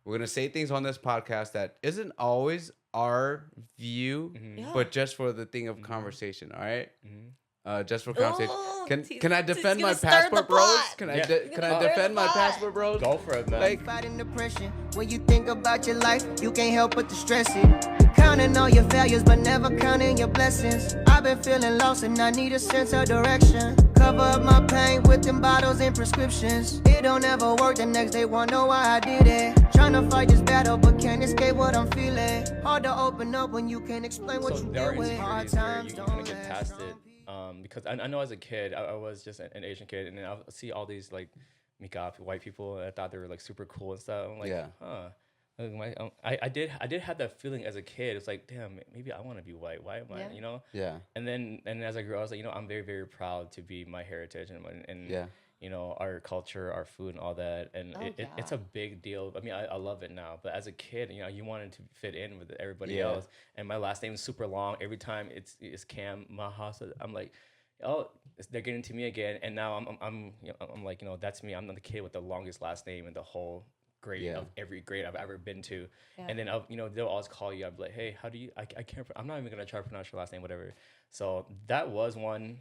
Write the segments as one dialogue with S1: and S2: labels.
S1: We're gonna say things on this podcast that isn't always our view, but just for the thing of conversation. All right. Just for conversation.
S2: Oh,
S1: Can I
S2: he's
S1: defend my
S2: gonna stir the
S1: passport, bros?
S2: pot.
S1: Can
S3: Yeah.
S1: can I
S2: Stir the
S1: defend my
S2: pot.
S1: passport, bros?
S3: Go for it, man.
S1: Like,
S4: Fighting depression. When you think about your life, you can't help but to stress it. Counting all your failures, but never counting your blessings. I've been feeling lost and I need a sense of direction. Cover up my pain with them bottles and prescriptions. It don't ever work, the next day wonder why I did it. Trying to fight this battle, but can't escape what I'm feeling. Hard to open up when you can't explain what
S3: So
S4: you
S3: there are
S4: deal with. Hard
S3: insecurities where
S4: times
S3: you
S4: don't
S3: kind of get
S4: last.
S3: past it. Because I know as a kid, I was just an Asian kid, and then I see all these like makeup white people, and I thought they were like super cool and stuff. I'm like,
S1: Yeah.
S3: huh. Like, I did have that feeling as a kid. It's like, damn, maybe I want to be white. Why am I, you know?
S1: yeah.
S3: And then as I grew, I was like, you know, I'm very, very proud to be my heritage and
S1: Yeah.
S3: you know, our culture, our food, and all that. And it's a big deal. I mean, I love it now. But as a kid, you know, you wanted to fit in with everybody
S1: Yeah.
S3: else. And my last name is super long. Every time it's Cam Mahasa. I'm like, oh, they're getting to me again. And now I'm you know, I'm like, you know, that's me. I'm the kid with the longest last name in the whole grade
S1: Yeah.
S3: of every grade I've ever been to. And then you know, they'll always call you. I'm like, hey, how do you? I can't. I'm not even gonna try to pronounce your last name, whatever. So that was one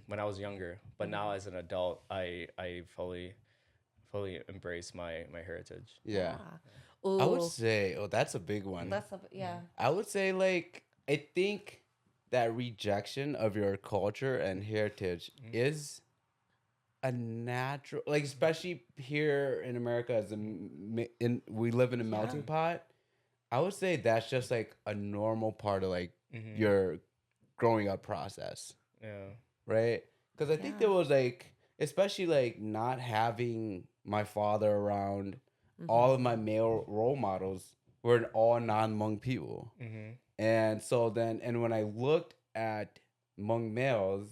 S3: when I was younger. But now as an adult, I fully embrace my heritage.
S1: Yeah.
S2: Ooh,
S1: I would say, that's a big one.
S2: that's
S1: I would say, like, I think that rejection of your culture and heritage is a natural, like, especially here in America, we live in a melting pot. I would say that's just like a normal part of like your growing up process,
S3: Yeah.
S1: right? Because I think there was like, especially like not having my father around, all of my male role models were all non-Hmong people. And so then, and when I looked at Hmong males,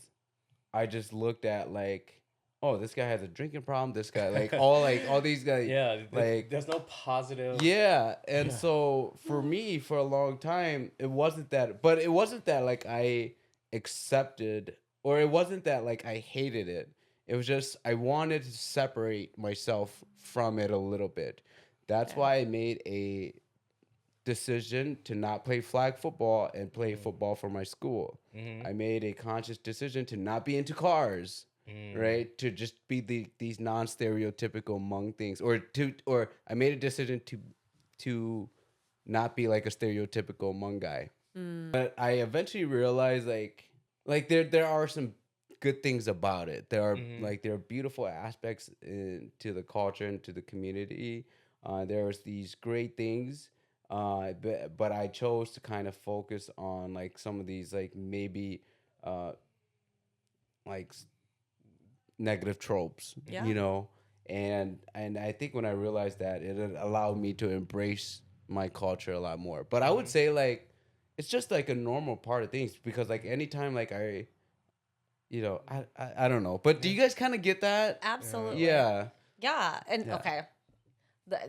S1: I just looked at like, oh, this guy has a drinking problem. This guy, like all these guys,
S3: Yeah.
S1: like,
S3: There's no positive.
S1: yeah. And so for me, for a long time, it wasn't that, but it wasn't that like I accepted, or it wasn't that like I hated it. It was just I wanted to separate myself from it a little bit. That's why I made a decision to not play flag football and play football for my school. I made a conscious decision to not be into cars, right? To just be these non-stereotypical Hmong things, or I made a decision to not be like a stereotypical Hmong guy. But I eventually realized like there are some good things about it. There are beautiful aspects to the culture and to the community. There's these great things. But I chose to kind of focus on like some of these like maybe like negative tropes, you know. And I think when I realized that, it allowed me to embrace my culture a lot more. But I would say like it's just like a normal part of things, because like anytime like I don't know. But do you guys kind of get that?
S2: absolutely.
S1: Yeah.
S2: Yeah. And
S1: Yeah.
S2: okay.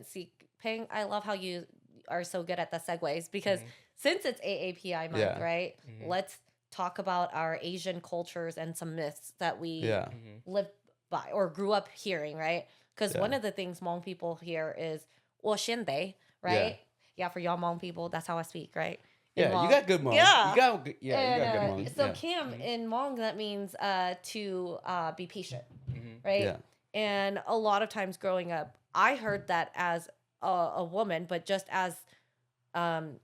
S2: See, Ping, I love how you are so good at the segues because since it's AAPI month,
S1: Yeah.
S2: right? Let's talk about our Asian cultures and some myths that we
S1: Yeah.
S2: lived by or grew up hearing, right? Because one of the things Hmong people hear is 我现得, right? Yeah, for y'all Hmong people, that's how I speak, right? In
S1: Yeah, you
S2: Hmong.
S1: got good Hmong.
S2: Yeah.
S1: You got good
S2: And,
S1: Hmong.
S2: so
S1: Yeah.
S2: Kim, in Hmong, that means to be patient, right?
S1: Yeah.
S2: And a lot of times growing up, I heard that as a woman, but just as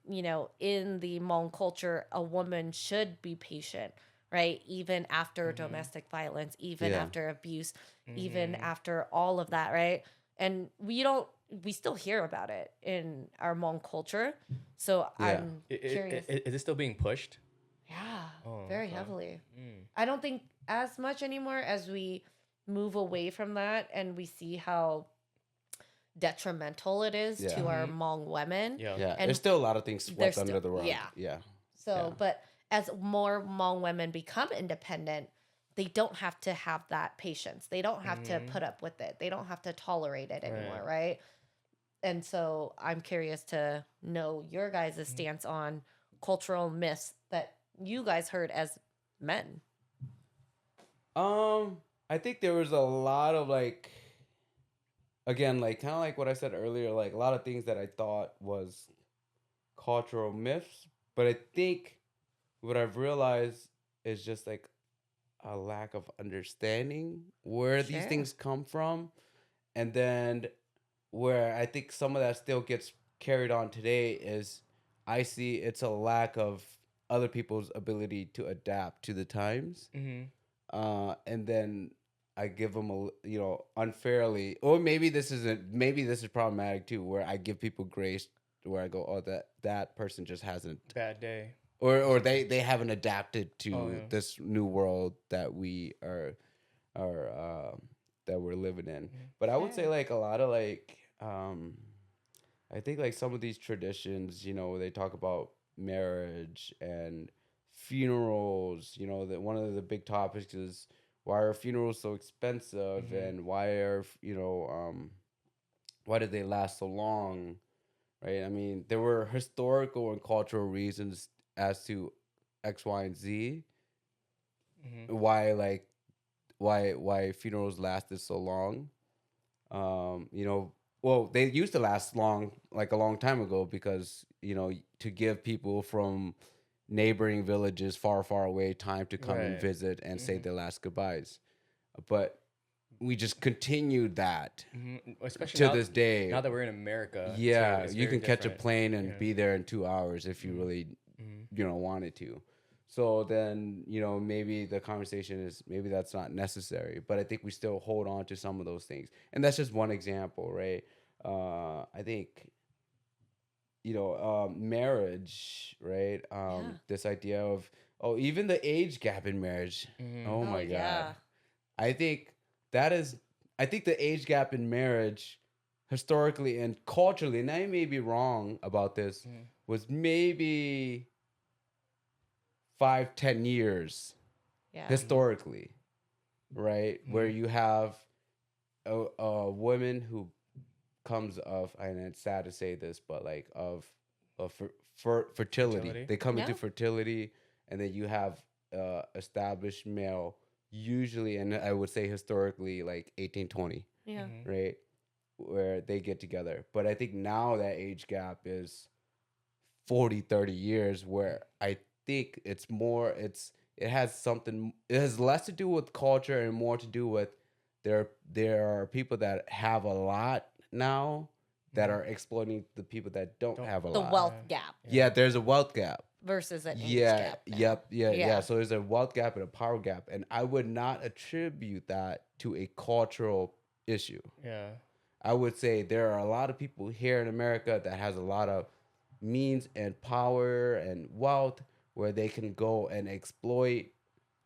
S2: you know, in the Hmong culture, a woman should be patient, right? Even after domestic violence, even after abuse, even after all of that, right? And we still hear about it in our Hmong culture. So I'm curious.
S3: Is it still being pushed?
S2: Yeah,
S3: Oh,
S2: very
S3: okay.
S2: heavily. I don't think as much anymore as we move away from that and we see how detrimental it is to our Hmong women.
S3: Yeah.
S1: Yeah,
S2: And
S1: there's still a lot of things swept
S2: there's
S1: under
S2: still-
S1: the rug.
S2: yeah.
S1: Yeah.
S2: So, but as more Hmong women become independent, they don't have to have that patience. They don't have to put up with it. They don't have to tolerate it anymore, right? And so I'm curious to know your guys' stance on cultural myths that you guys heard as men.
S1: I think there was a lot of like again, like kind of like what I said earlier, like a lot of things that I thought was cultural myths, but I think what I've realized is just like a lack of understanding where these
S2: Sure.
S1: things come from, and then where I think some of that still gets carried on today is I see it's a lack of other people's ability to adapt to the times, and then I give them unfairly, or maybe this is problematic too, where I give people grace, where I go, oh, that person just hasn't,
S3: Bad day.
S1: or they haven't adapted to
S3: Oh, yeah.
S1: this new world that we are that we're living in. But I would say
S2: Sure.
S1: like a lot of like I think like some of these traditions, they talk about marriage and funerals. That one of the big topics is why are funerals so expensive, and why did they last so long, right? I mean, there were historical and cultural reasons as to X, Y, and Z, why like why funerals lasted so long. Well, they used to last long, like a long time ago, because to give people from neighboring villages far, far away time to come and
S3: Right.
S1: visit and say their last goodbyes. But we just continued that
S3: Especially
S1: to
S3: now,
S1: this day.
S3: now that we're in America. too,
S1: Yeah,
S3: it's
S1: you
S3: very
S1: can catch a
S3: different.
S1: plane and
S3: Yeah.
S1: be there in 2 hours if you really, wanted to. So then, maybe the conversation is maybe that's not necessary, but I think we still hold on to some of those things. And that's just one example, right? I think, marriage, right?
S2: Yeah.
S1: This idea of, oh, even the age gap in marriage. Oh
S2: Oh
S1: my God.
S2: yeah.
S1: I think that is, I think the age gap in marriage, historically and culturally, and I may be wrong about this, was maybe 5-10 years
S2: Yeah.
S1: historically, right? Where you have a woman who comes of, and it's sad to say this, but like of fertility.
S3: Fertility.
S1: They come into
S2: Yeah.
S1: fertility, and then you have established male, usually, and I would say historically, like 18-20,
S2: Yeah.
S1: right? Where they get together. But I think now that age gap is 40-30 years, where I think it has less to do with culture and more to do with there are people that have a lot now that are exploiting the people that don't have a
S2: The
S1: lot.
S2: wealth gap
S1: Yeah, there's a wealth gap.
S2: versus an age
S1: Yeah,
S2: gap. now.
S1: yep, yeah.
S2: Yeah.
S1: So there's a wealth gap and a power gap, and I would not attribute that to a cultural issue.
S3: Yeah.
S1: I would say there are a lot of people here in America that has a lot of means and power and wealth where they can go and exploit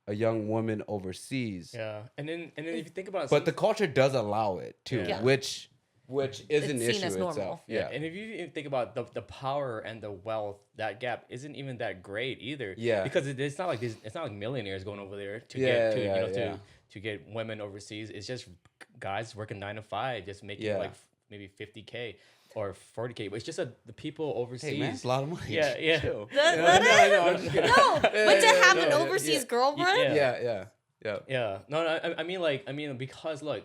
S1: a young woman overseas.
S3: Yeah. And then if you think about it,
S1: But the culture does allow it too,
S3: Yeah.
S1: which is an
S2: It's seen
S1: issue
S2: as normal.
S1: itself.
S3: yeah. And if you even think about the power and the wealth, that gap isn't even that great either.
S1: Yeah.
S3: Because it's not like it's not like millionaires going over there to
S1: Yeah,
S3: get to
S1: yeah,
S3: you know
S1: yeah.
S3: to get women overseas. It's just guys working 9 to 5, just making
S1: Yeah.
S3: like maybe 50K or 40K. But it's just the people overseas.
S1: Hey man, it's a lot of money.
S3: Yeah, yeah.
S1: Chill.
S2: That
S3: I
S2: is?
S3: know, I'm just kidding.
S2: No, but to have an
S1: yeah,
S2: overseas
S1: yeah.
S2: girlfriend.
S3: Yeah.
S1: Yeah.
S3: Yeah, no, I mean, because look,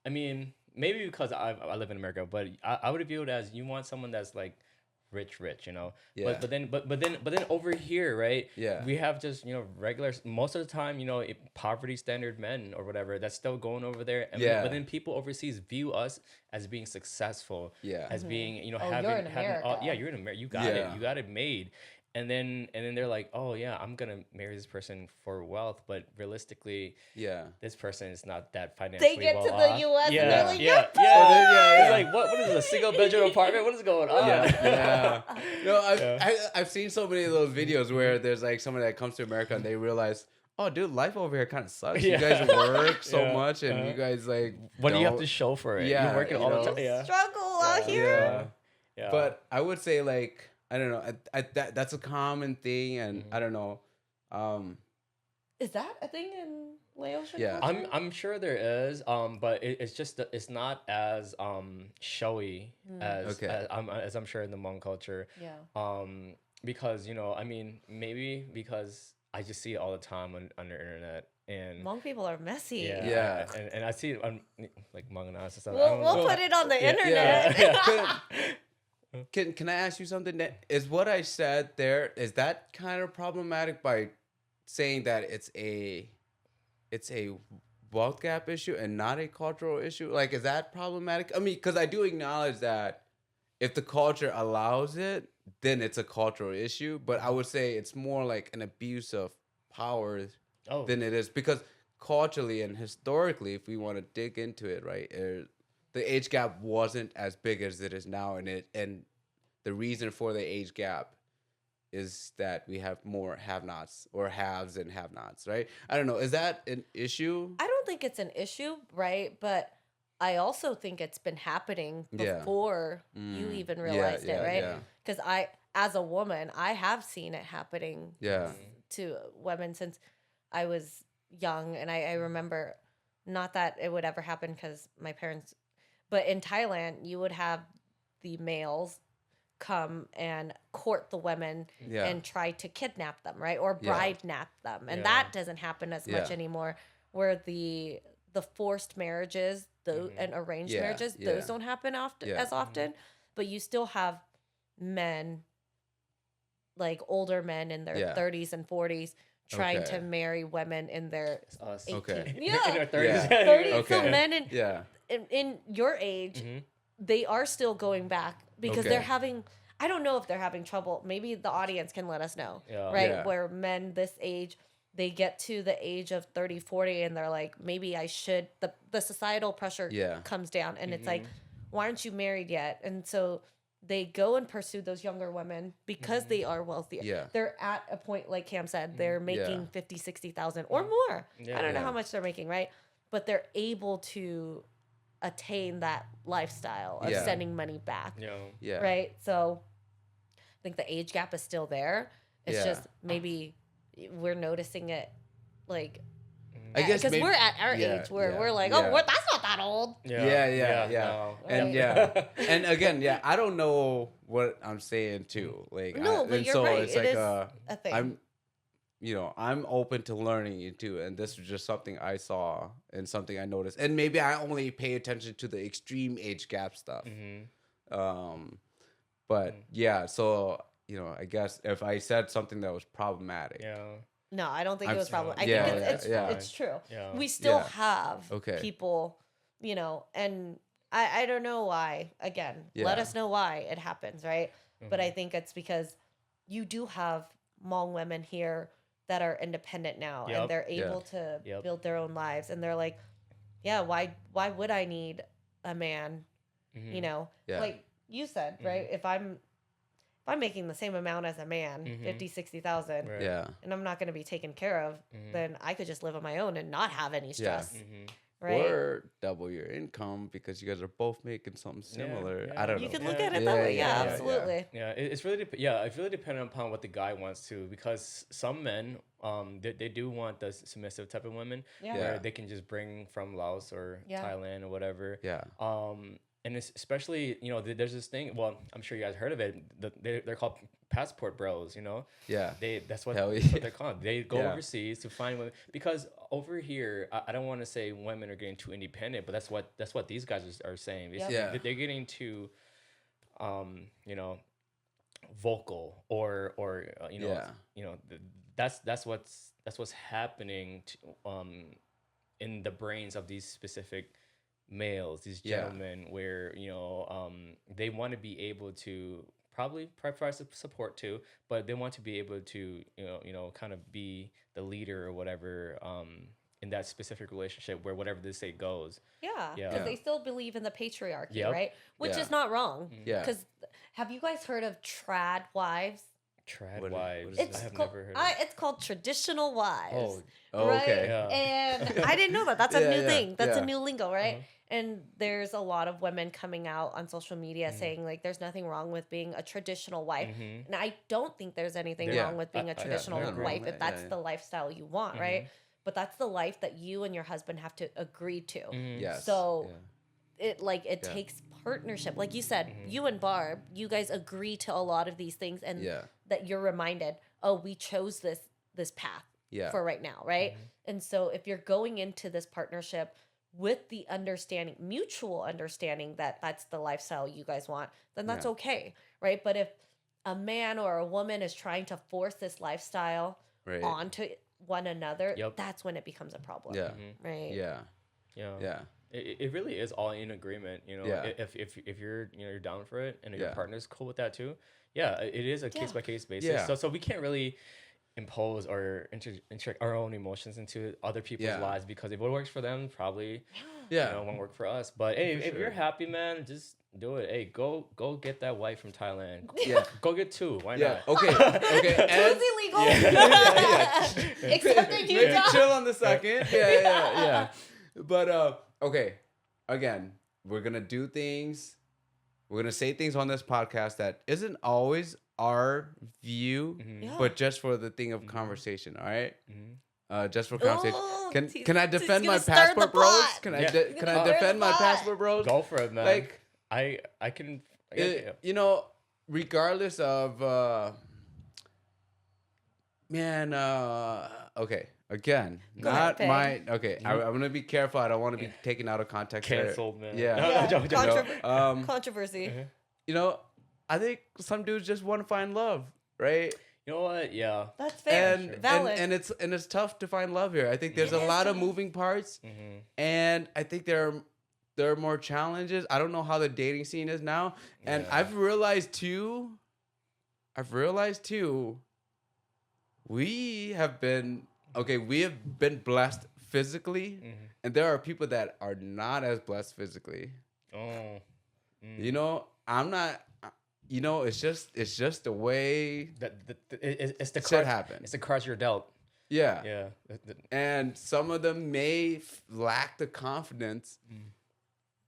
S3: I mean, maybe because I live in America, but I would view it as you want someone that's like rich, you know.
S1: Yeah.
S3: But then over here, right?
S1: Yeah.
S3: We have just regular, most of the time, poverty standard men or whatever that's still going over there. And
S1: Yeah.
S3: But then people overseas view us as being successful.
S1: Yeah.
S3: As being
S2: you're
S3: having
S2: in America.
S3: yeah, you're in America. You got
S1: Yeah.
S3: it. You got it made. And then they're like, oh yeah, I'm gonna marry this person for wealth, but realistically,
S1: Yeah.
S3: this person is not that financially
S2: They get
S3: well
S2: to the
S3: off.
S2: US and
S3: yeah,
S2: they're like,
S3: yeah,
S2: "You're
S3: yeah.
S1: poor!"
S3: It's like, what is this, a single bedroom apartment? What is going on?
S1: Yeah. No,
S3: Yeah.
S1: I've seen so many of those videos where there's like someone that comes to America and they realize, oh, dude, life over here kind of sucks.
S3: Yeah.
S1: You guys work so
S3: Yeah.
S1: much, and you guys like.
S3: What do you have
S1: don't-
S3: to show for it?
S1: Yeah,
S3: You're working
S1: you
S3: all
S1: know.
S3: the time. Yeah.
S2: Struggle out here.
S1: Yeah.
S3: Yeah.
S1: But I would say like I don't know. That's a common thing, and I don't know.
S2: Is that a thing in Laotian
S1: Yeah.
S2: culture?
S3: I'm sure there is, but it's just it's not as showy as
S1: Okay.
S3: as I'm sure in the Hmong culture.
S2: Yeah.
S3: Because I mean, maybe because I just see it all the time on the internet. And
S2: Hmong people are messy.
S1: Yeah.
S3: and I see it on like Hmong and stuff. I
S2: We'll,
S3: don't
S2: we'll
S3: know.
S2: put it on the
S3: Yeah,
S2: internet.
S3: yeah.
S1: Can I ask you something? That is what I said there. Is that kind of problematic by saying that it's a wealth gap issue and not a cultural issue? Like, is that problematic? I mean, because I do acknowledge that if the culture allows it, then it's a cultural issue. But I would say it's more like an abuse of power
S3: Oh,
S1: than it is, because culturally and historically, if we want to dig into it, right, the age gap wasn't as big as it is now, and the reason for the age gap is that we have more have-nots or haves and have-nots, right? I don't know. Is that an issue?
S2: I don't think it's an issue, right? But I also think it's been happening
S1: Yeah.
S2: before you even
S1: Yeah,
S2: realized
S1: yeah,
S2: it, right?
S1: yeah.
S2: Because as a woman, I have seen it happening
S1: Yeah.
S2: to women since I was young. And I remember, not that it would ever happen because my parents, but in Thailand, you would have the males come and court the women
S1: Yeah.
S2: and try to kidnap them, right? Or
S1: Yeah.
S2: bride nap them. And
S3: Yeah.
S2: that doesn't happen as much
S1: Yeah.
S2: anymore, where the forced marriages, and arranged
S1: Yeah,
S2: marriages,
S1: yeah.
S2: those don't happen often
S1: Yeah.
S2: as often. But you still have men, like older men in their
S1: Yeah.
S2: 30s and 40s, trying
S1: Okay.
S2: to marry women in their
S3: it's us.
S2: 18.
S1: Okay.
S2: Yeah.
S3: In our 30s.
S1: Yeah.
S2: 30s.
S1: Okay.
S2: So men in,
S1: Yeah.
S2: in your age,
S3: Mhm.
S2: they are still going back because
S1: Okay.
S2: they're having, I don't know if they're having trouble. Maybe the audience can let us know,
S3: Yeah.
S2: right?
S1: Yeah.
S2: Where men this age, they get to the age of 30, 40, and they're like, maybe I should, the societal pressure
S1: Yeah.
S2: comes down, and it's like, why aren't you married yet? And so they go and pursue those younger women because they are wealthier.
S1: Yeah.
S2: They're at a point, like Cam said, they're making
S1: Yeah.
S2: 50, 60,000 or more.
S3: Yeah.
S2: I don't know
S1: Yeah.
S2: how much they're making, right? But they're able to attain that lifestyle of
S1: Yeah.
S2: sending money back,
S3: Yeah.
S1: Yeah.
S2: right? So I think the age gap is still there. It's
S1: Yeah.
S2: just maybe we're noticing it, like,
S1: I guess
S2: because
S1: maybe,
S2: we're at our
S1: yeah,
S2: age where
S1: yeah,
S2: we're like,
S1: yeah.
S2: oh, that's not that old.
S1: Yeah.
S3: No.
S1: And
S2: Right.
S1: yeah. And again, yeah, I don't know what I'm saying too. Like,
S2: No, but
S1: and
S2: you're
S1: so
S2: right.
S1: it's
S2: It
S1: like
S2: is a thing.
S1: I'm open to learning it too, and this was just something I saw and something I noticed, and maybe I only pay attention to the extreme age gap stuff. But yeah, so I guess if I said something that was problematic,
S3: Yeah.
S2: No, I don't think
S1: I'm
S2: it was
S1: s-
S2: problem. I
S1: yeah,
S2: think
S1: yeah,
S2: it's
S1: yeah.
S2: it's true.
S3: Yeah.
S2: We still
S1: Yeah.
S2: have
S1: Okay.
S2: people, and I don't know why. Again, let
S1: Yeah.
S2: us know why it happens, right? But I think it's because you do have Hmong women here that are independent now,
S3: Yep.
S2: and they're
S1: Yeah.
S2: able to
S3: Yep.
S2: build their own lives, and they're like, yeah, why would I need a man?
S3: Mhm.
S1: Yeah.
S2: Like you said, right? If I'm making the same amount as a man, 50, 60,000,
S3: Right.
S1: yeah,
S2: and I'm not going to be taken care of, then I could just live on my own and not have any stress, right?
S1: or double your income because you guys are both making something similar.
S3: yeah.
S1: I don't
S2: You
S1: know.
S2: could look
S3: Yeah.
S2: at it that way. Yeah,
S1: yeah.
S2: absolutely.
S3: Yeah, it's really it's really dependent upon what the guy wants to, because some men they do want the submissive type of women
S2: Yeah.
S3: where
S1: Yeah.
S3: they can just bring from Laos or
S2: Yeah.
S3: Thailand or whatever.
S1: Yeah.
S3: And it's especially there's this thing. Well, I'm sure you guys heard of it. They're called passport bros.
S1: Yeah.
S3: That's what,
S1: Hell
S3: that's what
S1: yeah.
S3: they're called. They go
S1: Yeah.
S3: overseas to find women, because over here, I don't want to say women are getting too independent, but that's what these guys are saying.
S2: Yep.
S1: Yeah.
S3: They're getting too, vocal or
S1: Yeah.
S3: that's what's happening in the brains of these specific males, these
S1: Yeah.
S3: gentlemen, where they want to be able to probably provide support too, but they want to be able to kind of be the leader or whatever in that specific relationship, where whatever they say goes.
S2: Yeah,
S3: Yeah.
S2: because they still believe in the patriarchy,
S3: Yep.
S2: right? Which
S1: Yeah.
S2: is not wrong.
S1: Yeah.
S2: Because have you guys heard of trad wives?
S3: Trad
S1: What is-
S3: wives.
S1: what is
S2: It's
S3: I have
S2: called,
S3: never heard of.
S2: it's called traditional wives.
S1: Oh,
S2: right?
S1: okay.
S3: Yeah.
S2: And I didn't know that. That's a
S1: Yeah,
S2: new
S1: yeah,
S2: thing. That's
S1: yeah.
S2: a new lingo, right?
S3: Uh-huh.
S2: And there's a lot of women coming out on social media saying like there's nothing wrong with being a traditional wife.
S3: Mhm.
S2: And I don't think there's anything
S1: Yeah.
S2: wrong with being a
S3: Yeah,
S2: traditional
S1: nothing wrong
S2: wife
S1: with
S2: if
S1: it.
S2: that's
S1: Yeah,
S2: the lifestyle you want, right? But that's the life that you and your husband have to agree to.
S3: Mhm.
S1: Yes.
S2: So
S1: yeah.
S2: it
S1: Yeah.
S2: takes partnership. Like you said, you and Barb, you guys agree to a lot of these things, and
S1: Yeah.
S2: that you're reminded, oh, we chose this path. for right now, right? And so if you're going into this partnership with the understanding, mutual understanding that that's the lifestyle you guys want, then that's okay, right? But if a man or a woman is trying to force this lifestyle onto one another, that's when it becomes a problem.
S1: Yeah.
S2: Right.
S1: Yeah.
S3: Yeah.
S1: Yeah.
S3: It really is all in agreement, you know. If you're you're down for it and your partner's cool with that too, it is a case by case basis.
S1: Yeah.
S3: So we can't really impose or inject our own emotions into other people's lives, because if it works for them, probably won't work for us. But hey, if you're happy, man, just do it. Hey, go get that wife from Thailand.
S1: Yeah.
S3: Go get 2. Why
S1: Yeah.
S3: not?
S1: Okay. Okay.
S2: Two is illegal. Except in
S1: Maybe
S2: Utah.
S1: chill on the second. Yeah. But okay. Again, we're gonna do things. We're gonna say things on this podcast that isn't always our view, but just for the thing of conversation. All right. Just for conversation.
S2: Ooh,
S1: Can I
S2: he's
S1: defend
S2: gonna
S1: my
S2: stir the
S1: passport bros?
S2: pot.
S1: Can I
S3: Yeah.
S1: can I
S2: Stir
S1: defend
S2: the
S1: my
S2: pot.
S1: passport bros?
S3: Go for it, man.
S1: Like
S3: I can.
S1: you know, regardless of okay. Again,
S2: Go
S1: not
S2: ahead,
S1: my okay. I'm gonna be careful. I don't want to be taken out of context. there.
S3: Canceled, man.
S1: Yeah.
S2: Controversy.
S1: You know, I think some dudes just want to find love, right?
S3: You know what? Yeah.
S2: That's fair. Valid.
S1: And it's tough to find love here. I think there's a lot of moving parts, and I think there are more challenges. I don't know how the dating scene is now, and I've realized too. We have been blessed physically, and there are people that are not as blessed physically.
S3: Oh.
S1: You know, I'm not. You know, it's just the way
S3: It's the
S1: shit
S3: cards.
S1: happen.
S3: It's the cards you're dealt.
S1: Yeah.
S3: Yeah.
S1: And some of them may lack the confidence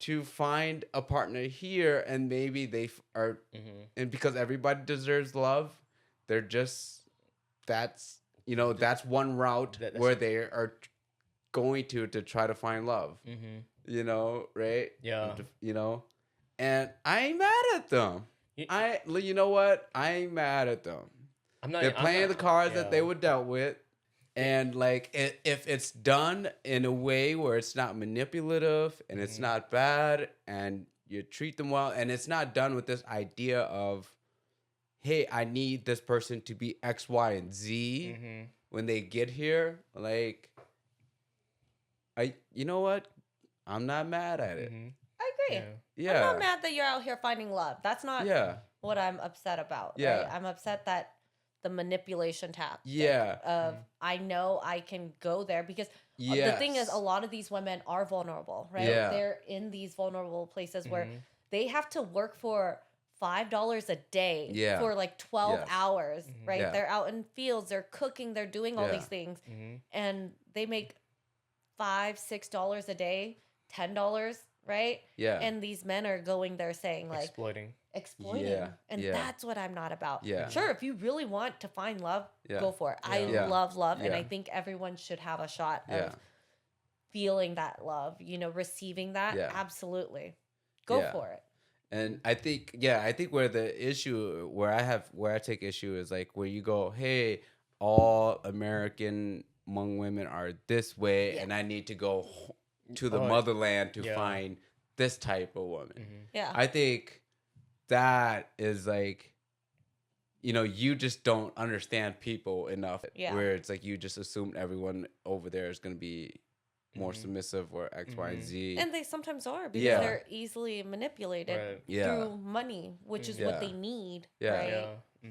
S1: to find a partner here, and maybe they are, and because everybody deserves love, they're just that's one route where they are going to try to find love. You know, right?
S3: Yeah.
S1: You know, and I ain't mad at them. You know what? I ain't mad at them. They're playing the cards that they were dealt with. And like, if it's done in a way where it's not manipulative and it's not bad and you treat them well, and it's not done with this idea of, hey, I need this person to be X, Y, and Z when they get here. Like, you know what? I'm not mad at it.
S2: I agree.
S1: Yeah.
S2: I'm not mad that you're out here finding love. That's not what I'm upset about.
S1: Yeah.
S2: Right? I'm upset that the manipulation tactic of I know I can go there because the thing is, a lot of these women are vulnerable, right?
S1: Yeah.
S2: They're in these vulnerable places where they have to work for $5 a day for like 12 hours, right?
S1: Yeah.
S2: They're out in fields, they're cooking, they're doing all these things, and they make $5-6 a day, $10, right?
S1: Yeah.
S2: And these men are going there saying like
S3: exploiting.
S1: Yeah.
S2: And that's what I'm not about.
S1: Yeah.
S2: Sure, if you really want to find love, go for it. I love and I think everyone should have a shot of feeling that love, receiving that. Absolutely. Go for it.
S1: And I think where the issue where I take issue is like where you go, hey, all American Hmong women are this way, and I need to go to the motherland to find this type of woman.
S2: Yeah.
S1: I think that is like, you just don't understand people enough. Where it's like you just assume everyone over there is going to be more submissive or X, Y, and Z.
S2: And they sometimes are because they're easily manipulated through money, which is what they need.
S1: Yeah.
S2: Right?
S3: Yeah.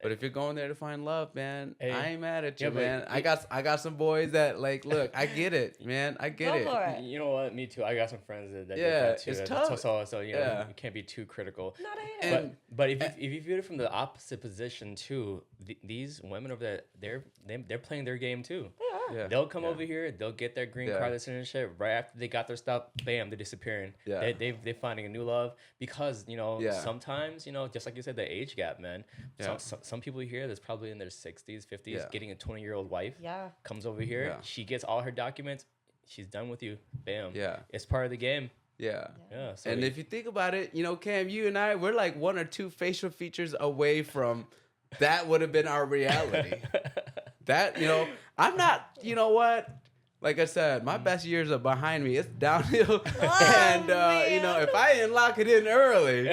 S1: But if you're going there to find love, man,
S3: Hey.
S1: I ain't mad at you,
S3: Yeah, but
S1: man. I got some boys that like, look, I get it, man. I get it.
S2: Go for it.
S3: You know what? Me too. I got some friends that
S1: Yeah,
S3: get that too.
S1: it's tough.
S3: So you know, you can't be too critical.
S2: Not a hater.
S3: But if you view it from the opposite position too, these women over there, they're playing their game too.
S1: Yeah.
S3: They'll come over here, they'll get their green card citizenship. Right after they got their stuff, bam, they're disappearing.
S1: Yeah.
S3: They're finding a new love because sometimes just like you said, the age gap, man.
S1: Yeah.
S3: Some people here that's probably in their 60s, 50s,
S1: Yeah.
S3: getting a 20-year-old wife.
S2: Yeah.
S3: Comes over here,
S1: Yeah.
S3: she gets all her documents, she's done with you. Bam.
S1: Yeah.
S3: It's part of the game.
S1: Yeah.
S3: Yeah. So
S1: And if you think about it, Cam, you and I, we're like one or two facial features away from that would have been our reality. That, I'm not, you know what? Like I said, my best years are behind me. It's downhill. And, you know, if I didn't lock it in early,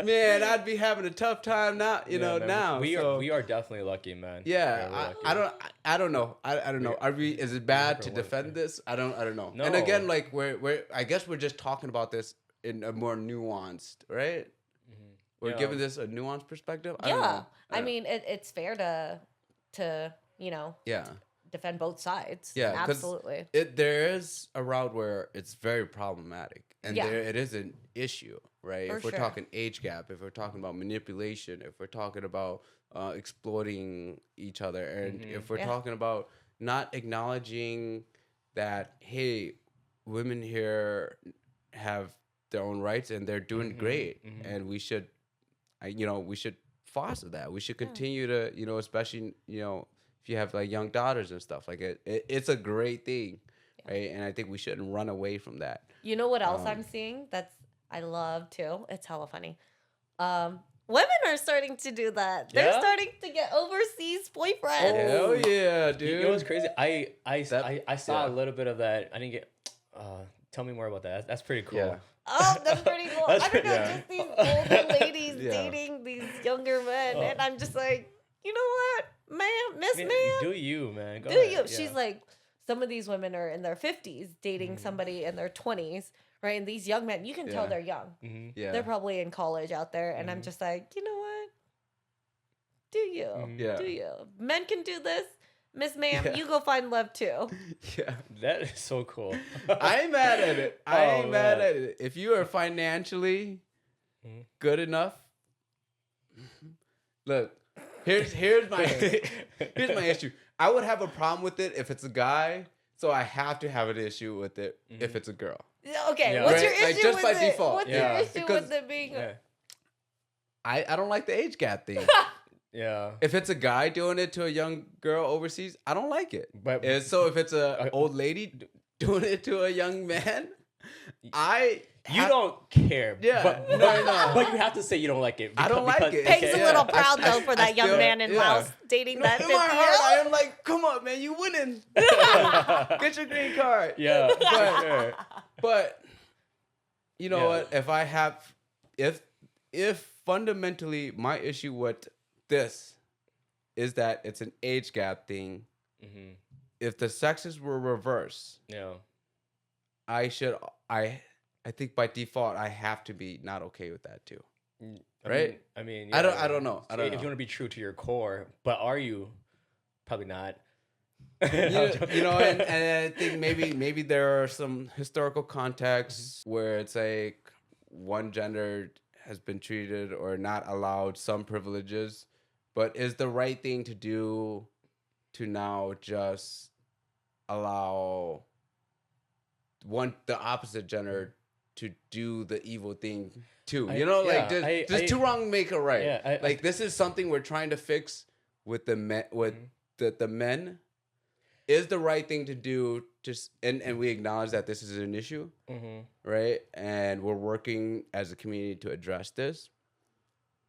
S1: man, I'd be having a tough time now, you know,
S3: man,
S1: now.
S3: we
S1: So,
S3: are definitely lucky, man.
S1: yeah,
S3: we're lucky.
S1: I don't know. I don't know. Is it bad to defend this? I don't know.
S3: No.
S1: And again, like I guess we're just talking about this in a more nuanced, right? We're
S3: Yeah.
S1: giving this a nuanced perspective. I
S2: Yeah.
S1: don't know.
S2: I mean, it's fair to you know,
S1: Yeah.
S2: defend both sides.
S1: Yeah, 'cause
S2: absolutely.
S1: There is a route where it's very problematic, and
S2: Yeah.
S1: there it is an issue, right?
S2: For
S1: If we're
S2: sure.
S1: talking age gap, if we're talking about manipulation, if we're talking about exploiting each other, and if we're
S2: Yeah.
S1: talking about not acknowledging that, hey, women here have their own rights and they're doing great, and we should, we should foster that. We should continue to, especially, if you have like young daughters and stuff, like it's a great thing, right? And I think we shouldn't run away from that.
S2: You know what else I'm seeing I love too? It's hella funny. Women are starting to do that. They're
S3: Yeah?
S2: starting to get overseas boyfriends.
S1: Hell yeah, dude!
S3: You know what's crazy? I saw
S1: yeah.
S3: a little bit of that. I didn't get. Tell me more about that. That's pretty cool.
S1: Yeah.
S2: Oh, that's pretty cool.
S3: That's
S2: I don't know,
S3: pretty-
S2: just these older ladies
S1: Yeah.
S2: dating these younger men,
S3: Oh.
S2: and I'm just like, you know what, ma'am, Miss
S3: Man,
S2: Ma'am,
S3: do you, man? Go
S2: do
S3: ahead.
S2: you?
S3: Yeah.
S2: She's like, some of these women are in their 50s dating somebody in their 20s, right? And these young men, you can tell
S1: Yeah.
S2: they're young.
S3: Mhm.
S1: Yeah,
S2: They're probably in college out there, and I'm just like, you know what? Do you?
S1: Yeah.
S2: Do you? Men can do this. Miss Ma'am,
S1: Yeah.
S2: you go find love too.
S1: yeah.
S3: That is so cool.
S1: I ain't mad at it. I
S3: Oh,
S1: ain't mad
S3: man.
S1: at it. If you are financially good enough, look. Here's my issue. I would have a problem with it if it's a guy, so I have to have an issue with it if it's a girl.
S2: Yeah, okay,
S3: Yeah.
S2: what's your
S1: Right,
S2: issue
S1: like, just
S2: with
S1: by
S2: it?
S1: default.
S2: What's
S3: Yeah.
S2: your issue
S1: Because-
S2: with it being?
S3: yeah.
S1: I don't like the age gap thing.
S3: Yeah.
S1: If it's a guy doing it to a young girl overseas, I don't like it.
S3: But-
S1: And so if it's a old lady doing it to a young man,
S3: You don't care.
S1: Yeah.
S3: But,
S1: No, no.
S3: but you have to say you don't like it.
S1: I don't like it.
S2: Peg's
S1: Okay.
S2: a little
S1: Yeah.
S2: proud though for that young
S1: still-
S2: man in
S1: yeah.
S2: Laos dating that
S1: In my
S2: 50
S1: heart, I am like, come on, man, you winning. Get your green card.
S3: Yeah. for
S1: But-
S3: sure.
S1: But you know
S3: Yeah.
S1: what? If fundamentally my issue with this is that it's an age gap thing,
S3: Mhm.
S1: if the sexes were reversed,
S3: Yeah.
S1: I think by default I have to be not okay with that too.
S3: I
S1: Right?
S3: mean,
S1: I don't
S3: yeah.
S1: know. I don't
S3: If
S1: know.
S3: you want to be true to your core, but are you? Probably not.
S1: And I think maybe there are some historical contexts where it's like one gender has been treated or not allowed some privileges, but is the right thing to do to now just allow the opposite gender to do the evil thing too? Too wrong make a right.
S3: Yeah,
S1: This is something we're trying to fix with the men the men. Is the right thing to do, and we acknowledge that this is an issue, right? And we're working as a community to address this.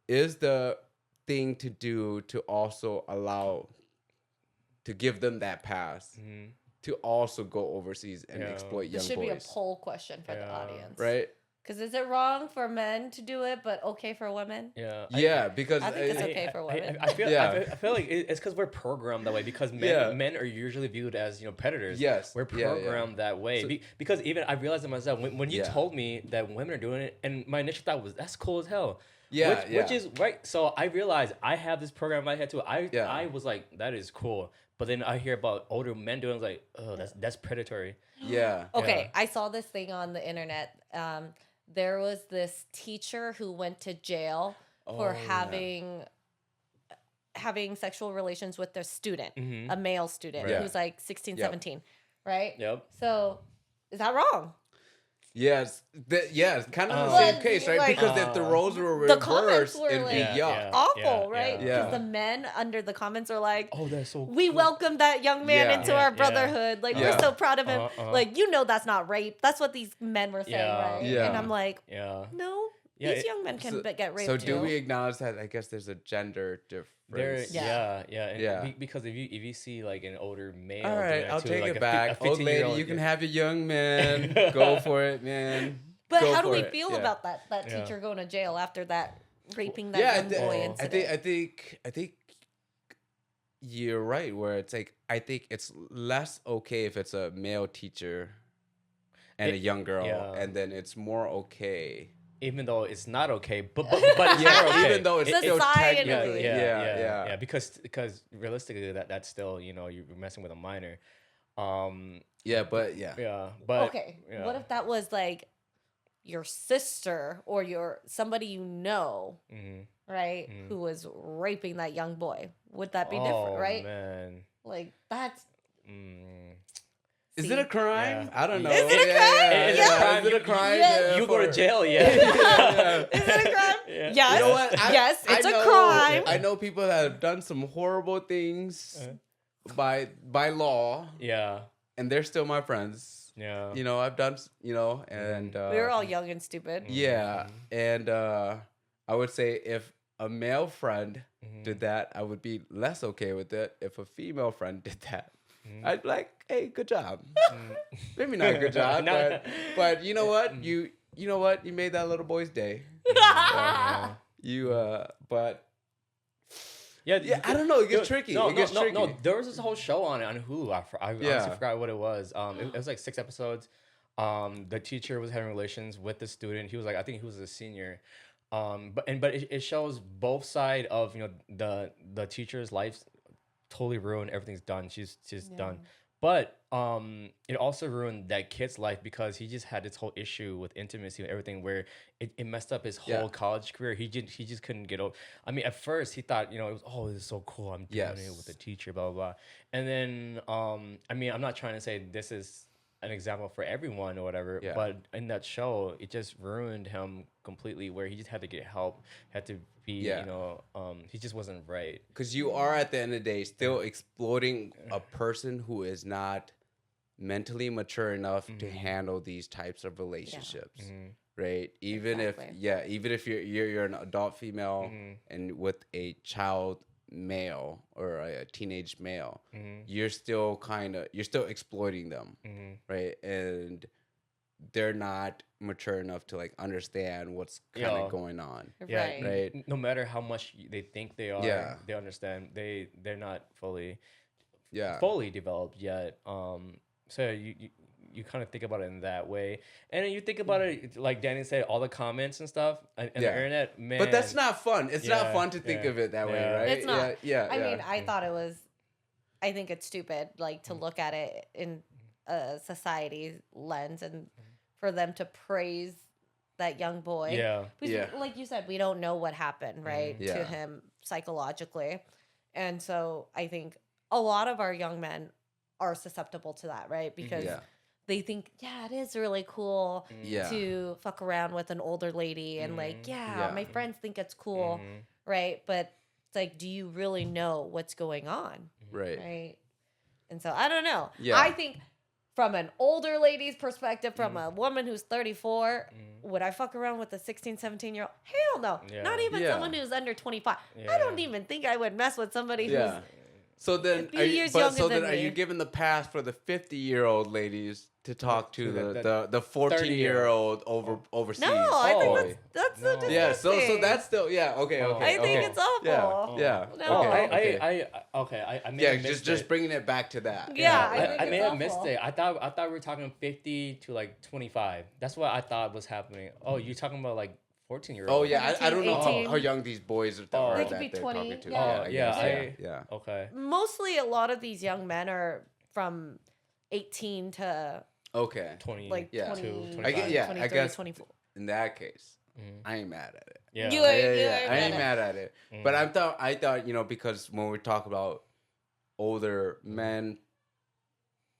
S1: Is the thing to do to also to give them that pass to also go overseas and exploit young
S2: This should
S1: boys?
S2: be a poll question for the audience,
S1: Right?
S2: Because is it wrong for men to do it, but okay for women?
S3: Yeah.
S1: Yeah, because
S2: I think it's okay for women.
S3: I feel,
S1: Yeah.
S3: I feel like it's because we're programmed that way. Because men are usually viewed as predators.
S1: Yes.
S3: we're
S1: Yeah, yeah.
S3: programmed that way.
S1: So-
S3: Because even I realized it myself when you
S1: Yeah.
S3: told me that women are doing it, and my initial thought was that's cool as hell.
S1: Yeah,
S3: which is right. So I realized I have this program in my head too.
S1: Yeah.
S3: I was like, that is cool. But then I hear about older men doing it, I was like, oh, that's predatory.
S1: Yeah.
S2: Okay,
S3: Yeah.
S2: I saw this thing on the internet. There was this teacher who went to jail for having sexual relations with their student,
S3: Mhm.
S2: a male student
S1: Right.
S2: who's like 16,
S1: Yep.
S2: 17, right?
S3: Yep.
S2: So is that wrong?
S1: Yes. It's kind of the
S3: Well,
S1: same case, right?
S2: like-
S1: Because if the roles were
S2: The comments
S1: reversed,
S2: were
S1: it'd be
S2: like-
S1: yuck.
S2: Awful, right?
S1: yeah.
S2: Because the men under the comments are like,
S3: Oh, that's so.
S2: we
S3: cool.
S2: welcome that young man
S1: Yeah.
S2: into
S3: Yeah,
S2: our
S3: yeah.
S2: brotherhood. Like,
S1: Yeah.
S2: we're so proud of him.
S3: Uh-huh.
S2: Like, that's not rape. That's what these men were saying,
S3: Yeah.
S2: right?
S1: Yeah.
S2: And I'm like,
S3: Yeah.
S2: no,
S3: Yeah,
S2: These young men can
S1: So,
S2: get raped
S1: so
S2: too.
S1: do we acknowledge that? I guess there's a gender difference.
S3: Yeah, yeah, and
S1: Yeah.
S3: because if you see like an older male,
S1: All right,
S3: doing that
S1: I'll
S3: too,
S1: take
S3: like
S1: it back. Old lady, you can have your young man. Go for it, man.
S2: But
S1: Go
S2: how do
S1: for
S2: we
S1: it.
S2: feel
S1: Yeah.
S2: about that
S3: Yeah.
S2: teacher going to jail after that raping that
S1: Yeah,
S2: young boy incident?
S1: I think you're right. Where it's like I think it's less okay if it's a male teacher and a young girl,
S3: yeah.
S1: and then it's more okay.
S3: even though it's not okay, but it's
S1: Yeah,
S3: more okay.
S1: even though it's still
S2: Societally.
S1: technically,
S3: yeah, because realistically that's still you're messing with a minor.
S1: Yeah, but yeah.
S3: Yeah, but
S2: Okay,
S3: yeah.
S2: what if that was like your sister or your somebody you know, right, who was raping that young boy? Would that be different, right?
S3: Man.
S2: Like that's
S1: Is it a crime?
S3: Yeah.
S1: I don't know.
S2: Is it a crime?
S3: It's
S2: Yeah.
S3: a crime.
S1: Is it a crime?
S2: Yeah.
S3: You go to
S1: for-
S3: jail, yeah.
S2: is it a crime?
S3: Yeah.
S2: Yes.
S1: You know what?
S2: Yes, it's
S1: I
S2: a
S1: know-
S2: crime.
S1: I know people that have done some horrible things by law,
S3: Yeah.
S1: and they're still my friends.
S3: Yeah.
S1: You know, I've done, and
S2: We were all young and stupid.
S1: yeah, and I would say if a male friend did that, I would be less okay with it. If a female friend did that, I'd be like, hey, good job. Maybe not a good job,
S3: No.
S1: but you know what? You know what? You made that little boy's day. But yeah, I don't know. It gets tricky.
S3: No,
S1: it gets tricky.
S3: no. There was this whole show on it on Hulu. I honestly
S1: Yeah.
S3: forgot what it was. It was like 6 episodes. The teacher was having relations with the student. He was like, I think he was a senior. But it shows both side of the teacher's life totally ruined. Everything's done. She's done. But it also ruined that kid's life because he just had this whole issue with intimacy and everything where it messed up his whole college career. He just couldn't get over. I mean, at first he thought, it was, oh, this is so cool. I'm doing it with the teacher, blah, blah, blah. And then, I mean, I'm not trying to say this is an example for everyone or whatever, but in that show, it just ruined him completely where he just had to get help, had to be, he just wasn't right.
S1: Because you are, at the end of the day, still exploiting a person who is not mentally mature enough to handle these types of relationships, right? Even if you're an adult female and with a child male or a teenage male, you're still exploiting them, right? And they're not mature enough to like understand what's kind of going on.
S3: Yeah,
S1: right.
S3: No matter how much they think they are, they understand they're not fully developed yet. So you kind of think about it in that way, and then you think about it like Danny said, all the comments and stuff and the internet, man.
S1: But that's not fun. It's not fun to think of it that way, right?
S2: It's not. I
S1: mean,
S2: mean, I think it's stupid, like, to look at it in a society lens and for them to praise that young boy. Because like you said, we don't know what happened, right, to him psychologically. And so I think a lot of our young men are susceptible to that, right? Because they think, it is really cool to fuck around with an older lady and like, my friends think it's cool, right? But it's like, do you really know what's going on? Right. And so I don't know. I think from an older lady's perspective, from a woman who's 34, would I fuck around with a 16, 17-year-old? Hell no. Not even someone who's under 25. I don't even think I would mess with somebody who's
S1: so then
S2: a few years younger than
S1: are
S2: me.
S1: you giving the pass for the 50-year-old ladies to talk to the 14-year-old overseas?
S2: No, I think that's so disgusting.
S1: Yeah, so that's still okay.
S2: I think it's awful.
S1: Yeah.
S2: No.
S3: I may have missed
S1: just bringing it back to that.
S2: Yeah,
S3: I may have missed it. I thought we were talking 50 to like 25. That's what I thought was happening. Oh, you're talking about like 14-year-old.
S1: Oh yeah, I don't know
S2: 18.
S1: how young these boys are.
S2: They
S1: that
S2: could be
S1: they're
S2: 20.
S1: talking to.
S2: Yeah.
S3: Okay.
S2: Mostly a lot of these young men are from 18 to
S3: 20,
S2: like 20,
S3: 25.
S1: I guess
S2: 24.
S1: in that case, I ain't mad at it.
S3: Yeah.
S1: I ain't mad at it. But I thought because when we talk about older men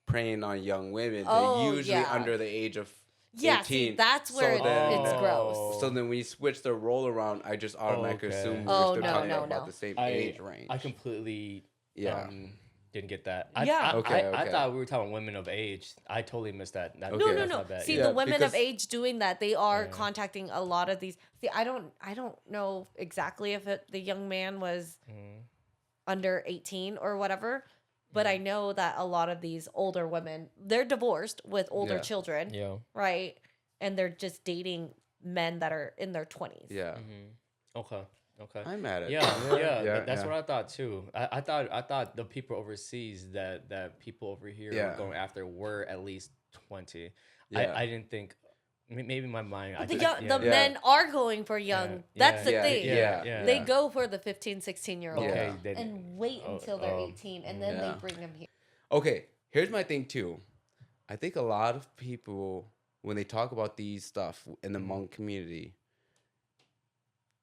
S1: preying on young women, they're usually under the age of 18.
S2: See, that's where it's gross.
S1: So then when you switch the role around, I just automatically assume we're still talking about the same age range.
S3: I completely didn't get that.
S2: Yeah.
S3: I thought we were talking women of age. I totally missed that.
S2: No,
S1: Okay.
S2: no,
S3: That's
S2: no.
S3: my bad.
S2: See,
S3: Yeah.
S2: the women of
S1: because-
S2: age doing that, they are
S3: Yeah.
S2: contacting a lot of these. See, I don't know exactly if the young man was under 18 or whatever, but I know that a lot of these older women, they're divorced with older
S1: Yeah.
S2: children,
S3: Yeah.
S2: right? And they're just dating men that are in their 20s.
S1: Yeah.
S3: Okay. Okay.
S1: I'm at it.
S3: Yeah. That's what I thought too. I thought the people overseas that people over here
S1: Yeah.
S3: were going after were at least 20.
S1: Yeah.
S3: I didn't think. Maybe my mind.
S2: But
S3: I
S2: the men are going for young. That's the thing.
S1: Yeah.
S2: They go for the 15, 16-year-old
S3: Okay.
S1: Yeah.
S2: and wait until they're 18 and then
S1: Yeah.
S2: they bring them here.
S1: Okay, here's my thing too. I think a lot of people, when they talk about these stuff in the Hmong community,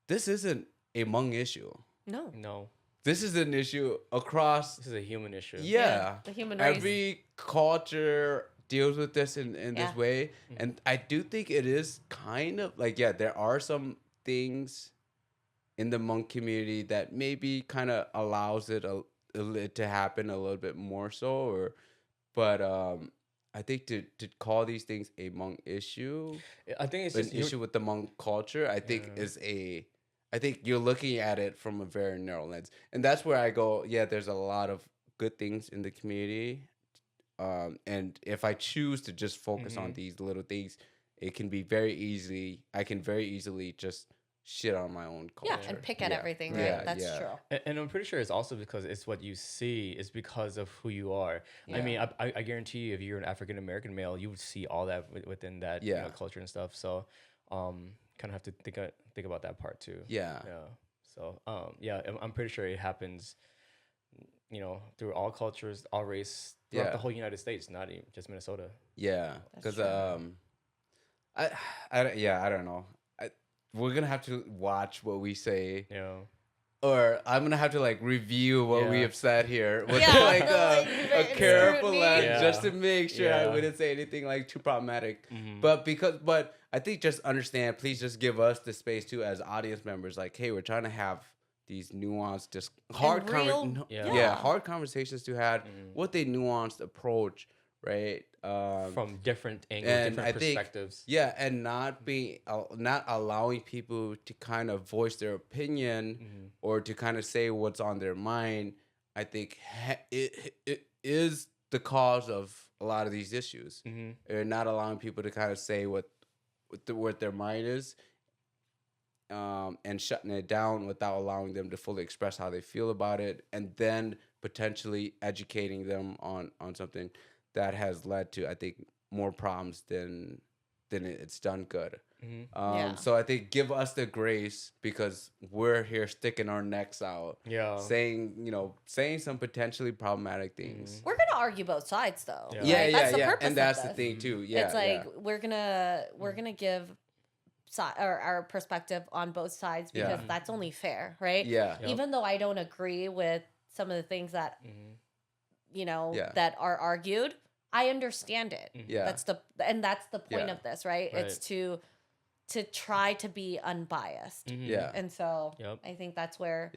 S1: this isn't a Hmong issue.
S3: No.
S1: This is an issue across.
S3: This is a human issue.
S1: Yeah,
S2: the human race.
S1: Every culture deals with this in this
S2: Yeah.
S1: way, and I do think it is kind of like there are some things in the Hmong community that maybe kind of allows it to happen a little bit more so, but I think to call these things a Hmong issue,
S3: I think it's
S1: an
S3: just
S1: issue with the Hmong culture, I think I think you're looking at it from a very narrow lens, and that's where I go. Yeah, there's a lot of good things in the community, and if I choose to just focus on these little things, it can be I can very easily just shit on my own culture.
S2: Yeah, and pick at everything, right?
S1: Yeah,
S2: That's
S1: yeah.
S2: true.
S3: And I'm pretty sure it's also because it's what you see. It's because of who you are. I mean, I guarantee you, if you're an African American male, you would see all that within that culture and stuff. So, kind of have to think about that part too.
S1: Yeah.
S3: Yeah. So, I'm pretty sure it happens, through all cultures, all race, throughout the whole United States, not even just Minnesota.
S1: Yeah, because I don't know. We're gonna have to watch what we say, or I'm gonna have to review what we have said here with a careful lens, just to make sure I wouldn't say anything too problematic. But I think just understand. Please just give us the space too, as audience members. Hey, we're trying to have these nuanced, just hard hard conversations to have with a nuanced approach, right?
S3: From different angles,
S1: and
S3: different perspectives.
S1: And not allowing people to kind of voice their opinion or to kind of say what's on their mind. I think it is the cause of a lot of these issues. Or not allowing people to kind of say what their mind is, and shutting it down without allowing them to fully express how they feel about it, and then potentially educating them on something that has led to, I think, more problems than it's done good. So I think give us the grace, because we're here sticking our necks out, saying some potentially problematic things.
S2: We're gonna argue both sides, though.
S1: Yeah,
S2: That's the purpose
S1: and that's
S2: of
S1: the
S2: this.
S1: thing too. Yeah,
S2: It's we're gonna give our perspective on both sides, because that's only fair, right?
S1: Yeah.
S2: Even though I don't agree with some of the things that that are argued, I understand it.
S1: Yeah.
S2: That's the point of this, right? It's to try to be unbiased.
S1: Yeah.
S2: And so I think that's where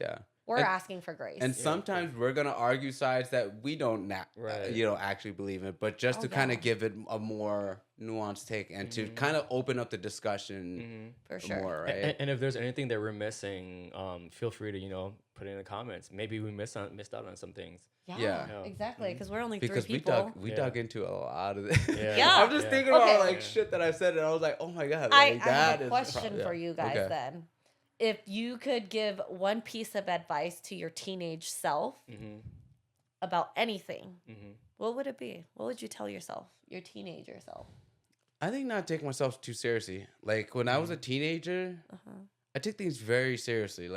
S2: we're
S1: And-
S2: asking for grace.
S1: And sometimes we're gonna argue sides that we don't, actually believe in, but just to kind of give it a more nuanced take, and to kind of open up the discussion
S2: For sure.
S1: more, right?
S3: And if there's anything that we're missing, feel free to put it in the comments. Maybe we missed out on some things.
S2: Yeah, exactly. Because we're only
S1: Because
S2: three people.
S1: we dug into a lot of it.
S2: Yeah.
S1: I'm just thinking about shit that I said, and I was like, oh my god,
S2: I
S1: that
S2: have a
S1: is
S2: question for you guys then. If you could give one piece of advice to your teenage self about anything, what would it be? What would you tell yourself, your teenager self?
S1: I think not taking myself too seriously. When I was a teenager, I took things very seriously.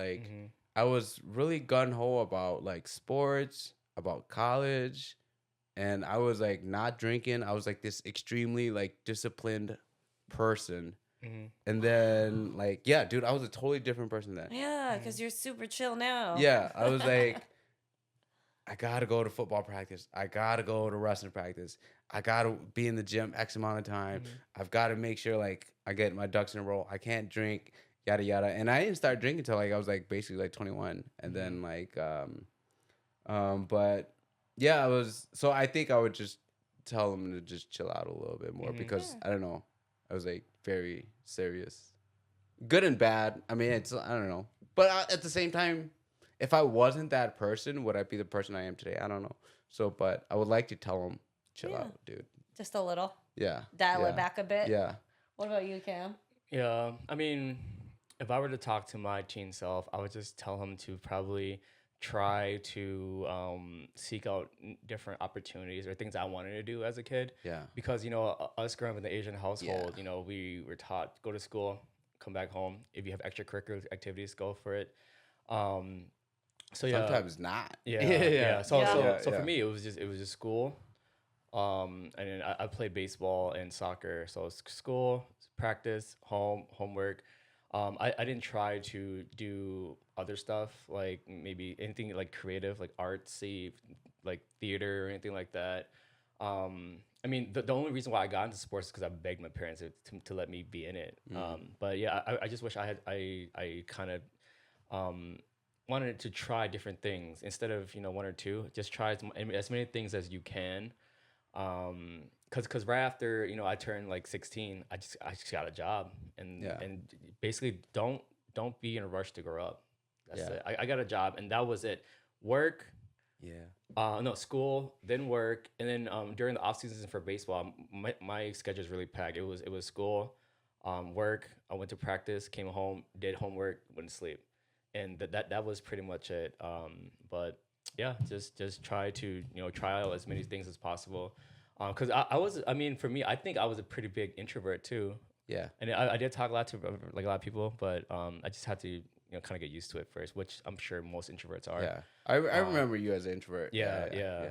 S1: I was really gun ho about sports, about college, and I was not drinking. I was this extremely disciplined person. And then dude, I was a totally different person then.
S2: Yeah, because you're super chill now.
S1: Yeah, I was I gotta go to football practice. I gotta go to wrestling practice. I gotta be in the gym X amount of time. I've got to make sure I get my ducks in a row. I can't drink, yada yada. And I didn't start drinking until I was basically 21. And then but Yeah, I was. So I think I would just tell him to just chill out a little bit more
S3: Mhm.
S1: because
S2: Yeah.
S1: I don't know. I was like very serious, good and bad. I mean, it's I don't know. But at the same time, if I wasn't that person, would I be the person I am today? I don't know. So, but I would like to tell him, chill
S2: Yeah.
S1: out, dude.
S2: Just a little.
S1: Yeah.
S2: Dial
S1: yeah,
S2: it back a bit.
S1: Yeah.
S2: What about you, Cam?
S3: Yeah, I mean, if I were to talk to my teen self, I would just tell him to probably try to seek out different opportunities or things I wanted to do as a kid.
S1: Yeah.
S3: Because us growing up in the Asian household,
S1: Yeah.
S3: we were taught go to school, come back home. If you have extracurricular activities, go for it. Um, so yeah,
S1: Sometimes not.
S3: yeah,
S1: Yeah.
S3: yeah. So
S2: Yeah.
S3: so
S1: Yeah,
S3: so for
S1: yeah.
S3: me, it was just school. And then I played baseball and soccer. So it's school, practice, homework. I didn't try to do other stuff like maybe anything like creative, like artsy, like theater or anything like that. I mean, the only reason why I got into sports is because I begged my parents to let me be in it. But yeah, I just wish I kind of wanted to try different things instead of one or two. Just try as many things as you can. Cause right after I turned like 16, I just got a job and
S1: Yeah.
S3: and basically don't be in a rush to grow up. That's
S1: Yeah.
S3: it. I got a job and that was it. Work,
S1: Yeah.
S3: no school, then work, and then during the off seasons for baseball, my schedule is really packed. It was school, work. I went to practice, came home, did homework, went to sleep, and that was pretty much it. But yeah, just try to try out as many things as possible. Because I mean, for me, I think I was a pretty big introvert too,
S1: Yeah.
S3: and I did talk a lot to like a lot of people, but I just had to kind of get used to it first, which I'm sure most introverts are.
S1: Yeah. I remember you as an introvert.
S3: Yeah.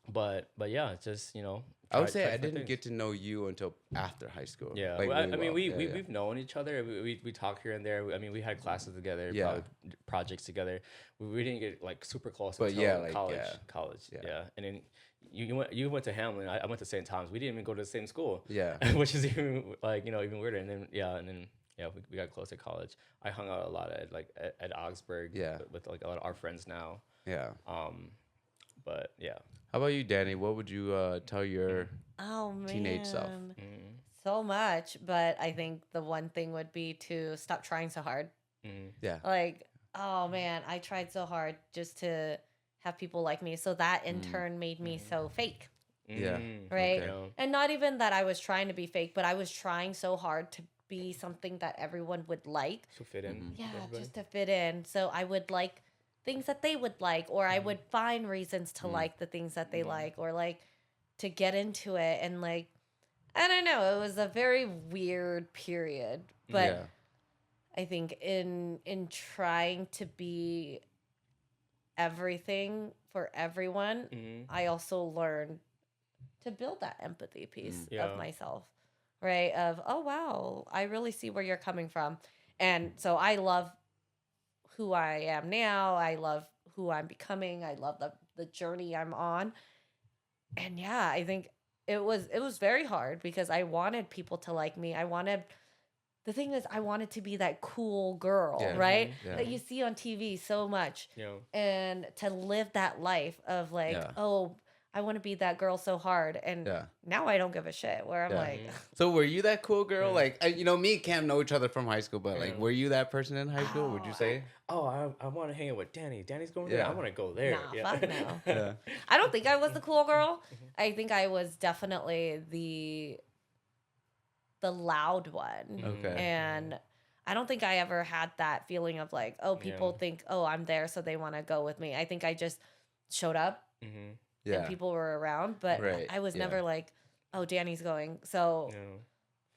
S3: But yeah, it's just
S1: I would
S3: try-
S1: say
S3: try
S1: I
S3: different
S1: didn't
S3: things.
S1: get to know you until after high school.
S3: Yeah,
S1: Like,
S3: well, I
S1: really
S3: mean,
S1: well. Yeah,
S3: we've known each other. We talk here and there. I mean, we had classes together,
S1: Yeah.
S3: probably projects together. We didn't get like super close
S1: But
S3: until
S1: yeah, like,
S3: college.
S1: yeah.
S3: College,
S1: Yeah.
S3: yeah. And then you went to Hamlin. I went to St. Thomas. We didn't even go to the same school.
S1: Yeah.
S3: Which is even like even weirder. And then we got close at college. I hung out a lot at Augsburg.
S1: Yeah.
S3: With like a lot of our friends now.
S1: Yeah.
S3: But yeah.
S1: How about you, Danny? What would you tell your
S2: Oh man.
S1: teenage self?
S2: So much, but I think the one thing would be to stop trying so hard.
S1: Yeah.
S2: Like, oh man, I tried so hard just to have people like me. So that in turn made me so fake.
S1: Yeah.
S2: Right.
S1: Okay.
S2: And not even that I was trying to be fake, but I was trying so hard to be something that everyone would like.
S3: So fit in. with
S2: Yeah,
S3: everybody.
S2: just to fit in. So I would like things that they would like, or I would find reasons to like the things that they like, or like to get into it. And like, I don't know, it was a very weird period. But
S1: Yeah.
S2: I think in trying to be everything for everyone, I also learned to build that empathy piece
S3: Yeah.
S2: of myself, right? Of, oh wow, I really see where you're coming from. And so I love who I am now. I love who I'm becoming. I love the journey I'm on. And yeah, I think it was very hard because I wanted people to like me. The thing is, I wanted to be that cool girl,
S1: Yeah.
S2: right?
S1: Yeah.
S2: That you see on TV so much.
S3: Yeah.
S2: And to live that life of like,
S1: Yeah.
S2: oh, I want to be that girl so hard. And
S1: Yeah.
S2: now I don't give a shit, where I'm
S1: Yeah.
S2: like,
S1: So were you that cool girl?
S3: Yeah.
S1: Like, me and Cam know each other from high school, but like,
S3: Yeah.
S1: were you that person in high school? Would you say?
S3: I want to hang out with Danny. Danny's going there.
S1: Yeah.
S3: I want to go there.
S2: Nah, fuck no.
S1: Yeah.
S2: I don't think I was the cool girl. I think I was definitely the loud one.
S1: Okay.
S2: And I don't think I ever had that feeling of like, oh, people
S3: Yeah.
S2: think, oh, I'm there, so they want to go with me. I think I just showed up
S1: Yeah.
S2: and people were around, but
S1: Right,
S2: I was
S1: yeah.
S2: never like, oh, Danny's going. So
S3: Yeah.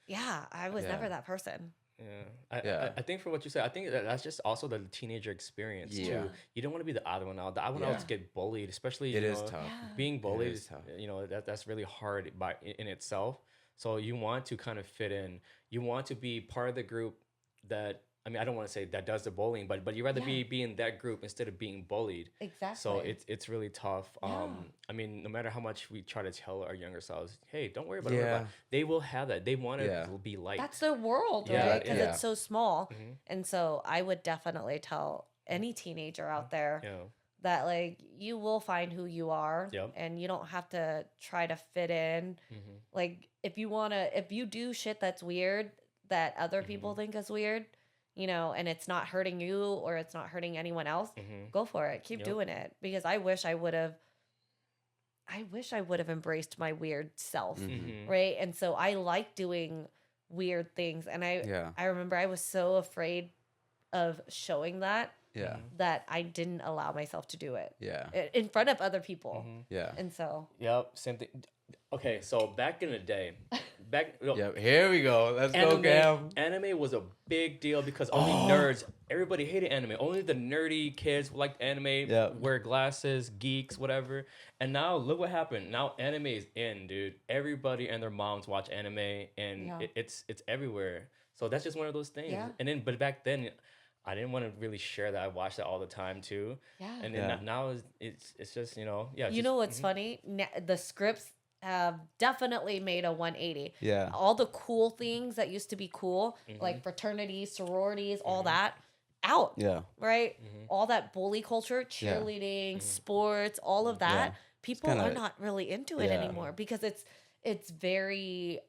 S2: yeah, I was
S1: Yeah.
S2: never that person.
S3: Yeah.
S1: Yeah.
S3: I think for what you said, I think that's just also the teenager experience
S1: Yeah.
S3: too. You don't want to be the odd one out. The odd one
S1: Yeah.
S3: out get bullied, especially
S1: It is tough.
S2: Yeah.
S3: being bullied
S1: is
S3: is
S1: tough.
S3: that's really hard in itself. So you want to kind of fit in. You want to be part of the group that I don't want to say that does the bullying, but you rather
S2: Yeah.
S3: be in that group instead of being bullied.
S2: Exactly.
S3: So it's really tough.
S2: Yeah.
S3: No matter how much we try to tell our younger selves, hey, don't worry about
S1: Yeah.
S3: it. They will have that. They want to
S1: Yeah.
S3: be liked.
S2: that's their world,
S3: Yeah,
S2: right? Because
S1: yeah.
S2: it's so small.
S3: Mhm.
S2: And so I would definitely tell any teenager out there
S3: Yeah.
S2: that like you will find who you are,
S3: Yep.
S2: and you don't have to try to fit in. Like if you do shit that's weird that other people think is weird, and it's not hurting you or it's not hurting anyone else, go for it. Keep doing it, because I wish I would have embraced my weird self, right? And so I like doing weird things, and I remember I was so afraid of showing that I didn't allow myself to do it in front of other people. And so
S3: same thing. Okay, so back in the day,
S1: here we go. Let's go, Cam.
S3: Anime was a big deal because only nerds, everybody hated anime. Only the nerdy kids liked anime, wear glasses, geeks, whatever. And now look what happened. Now anime is in, dude. Everybody and their moms watch anime, and it's everywhere. So that's just one of those things. But back then, I didn't want to really share that. I watched that all the time too. And then now it's just,
S2: You know what's funny? The scripts have definitely made a 180.
S1: Yeah.
S2: All the cool things that used to be cool, like fraternities, sororities, all that, out.
S1: Yeah.
S2: Right? All that bully culture, cheerleading, sports, all of that. People are not really into it anymore, because it's very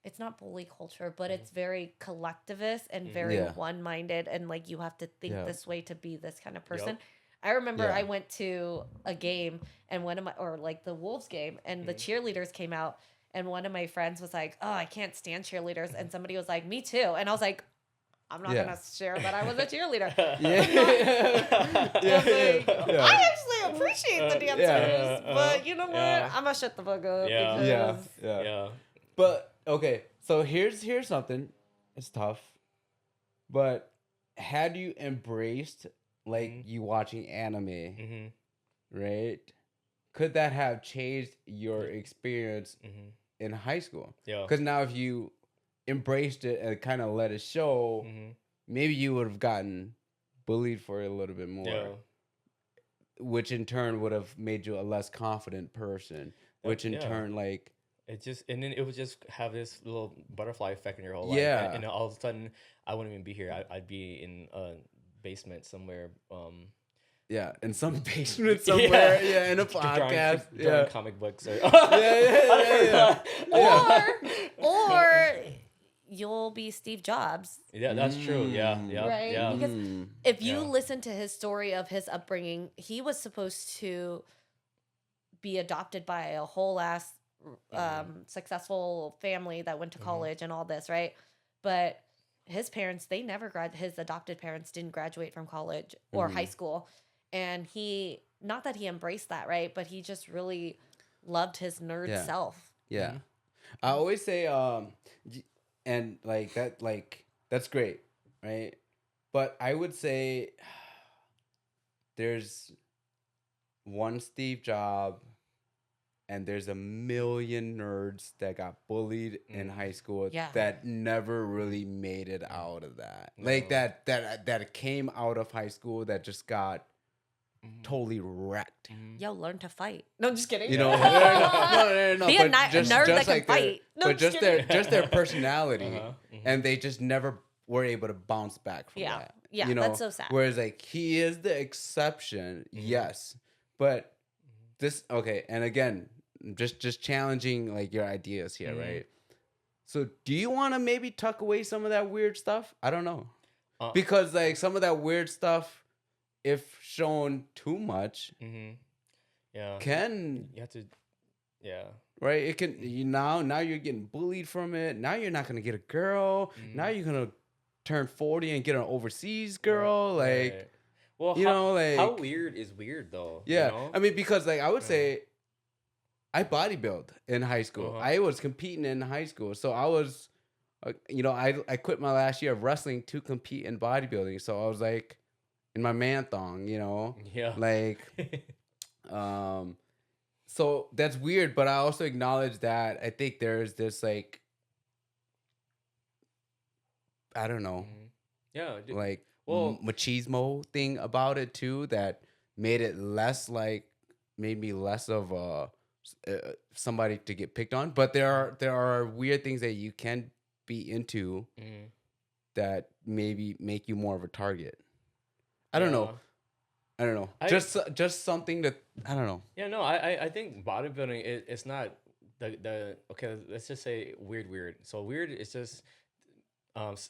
S2: it's not bully culture, but it's very collectivist and very one-minded, and like you have to think this way to be this kind of person. I remember I went to a game, and the Wolves game, and the cheerleaders came out, and one of my friends was like, "Oh, I can't stand cheerleaders," and somebody was like, "Me too," and I was like, "I'm not gonna share that I was a cheerleader." I actually appreciate the dancers, but you know what? I'm gonna shut the fuck up.
S1: Yeah. But okay, so here's something. It's tough, but had you embraced like you watching anime, right? Could that have changed your experience in high school?
S3: Yeah.
S1: Because now if you embraced it and kind of let it show, maybe you would have gotten bullied for it a little bit more, which in turn would have made you a less confident person, which in turn like.
S3: And then it would just have this little butterfly effect in your whole life.
S1: Yeah.
S3: And all of a sudden, I wouldn't even be here. I'd be in a basement somewhere.
S1: In some basement somewhere. In a podcast.
S3: Drawing comic books. Or
S2: Or you'll be Steve Jobs.
S3: Yeah, that's true. Yeah.
S2: Right?
S3: Yeah.
S2: Because if you listen to his story of his upbringing, he was supposed to be adopted by a whole ass successful family that went to college and all this, right? But his parents, his adopted parents didn't graduate from college or high school. And not that he embraced that, right? But he just really loved his nerd self.
S1: Yeah. I always say, and like that, like, that's great, right? But I would say there's one Steve Jobs, and there's a million nerds that got bullied in high school that never really made it out of that. No. Like that came out of high school that just got totally wrecked.
S2: Yo, learn to fight. No, I'm just kidding.
S1: No.
S2: Be a nerd that can fight.
S1: But just their personality, and they just never were able to bounce back from that.
S2: Yeah, that's so sad.
S1: Whereas like he is the exception, yes, but and again, just challenging like your ideas here, right? So do you want to maybe tuck away some of that weird stuff? I don't know. Because like some of that weird stuff, if shown too much, can
S3: you have to
S1: right? It can now you're getting bullied from it. Now you're not gonna get a girl. Now you're gonna turn 40 and get an overseas girl. Like
S3: well, how weird is weird though?
S1: Yeah.
S3: You know?
S1: I mean, because like I would say I bodybuilt in high school. I was competing in high school. So I was, I quit my last year of wrestling to compete in bodybuilding. So I was like in my man thong, like, so that's weird. But I also acknowledge that I think there's this like, I don't know. Like machismo thing about it too, that made it made me less of a, somebody to get picked on. But there are weird things that you can be into that maybe make you more of a target. I don't know. I don't know. Just something that I don't know.
S3: Yeah, no, I think bodybuilding it's not the okay. Let's just say weird. So weird is just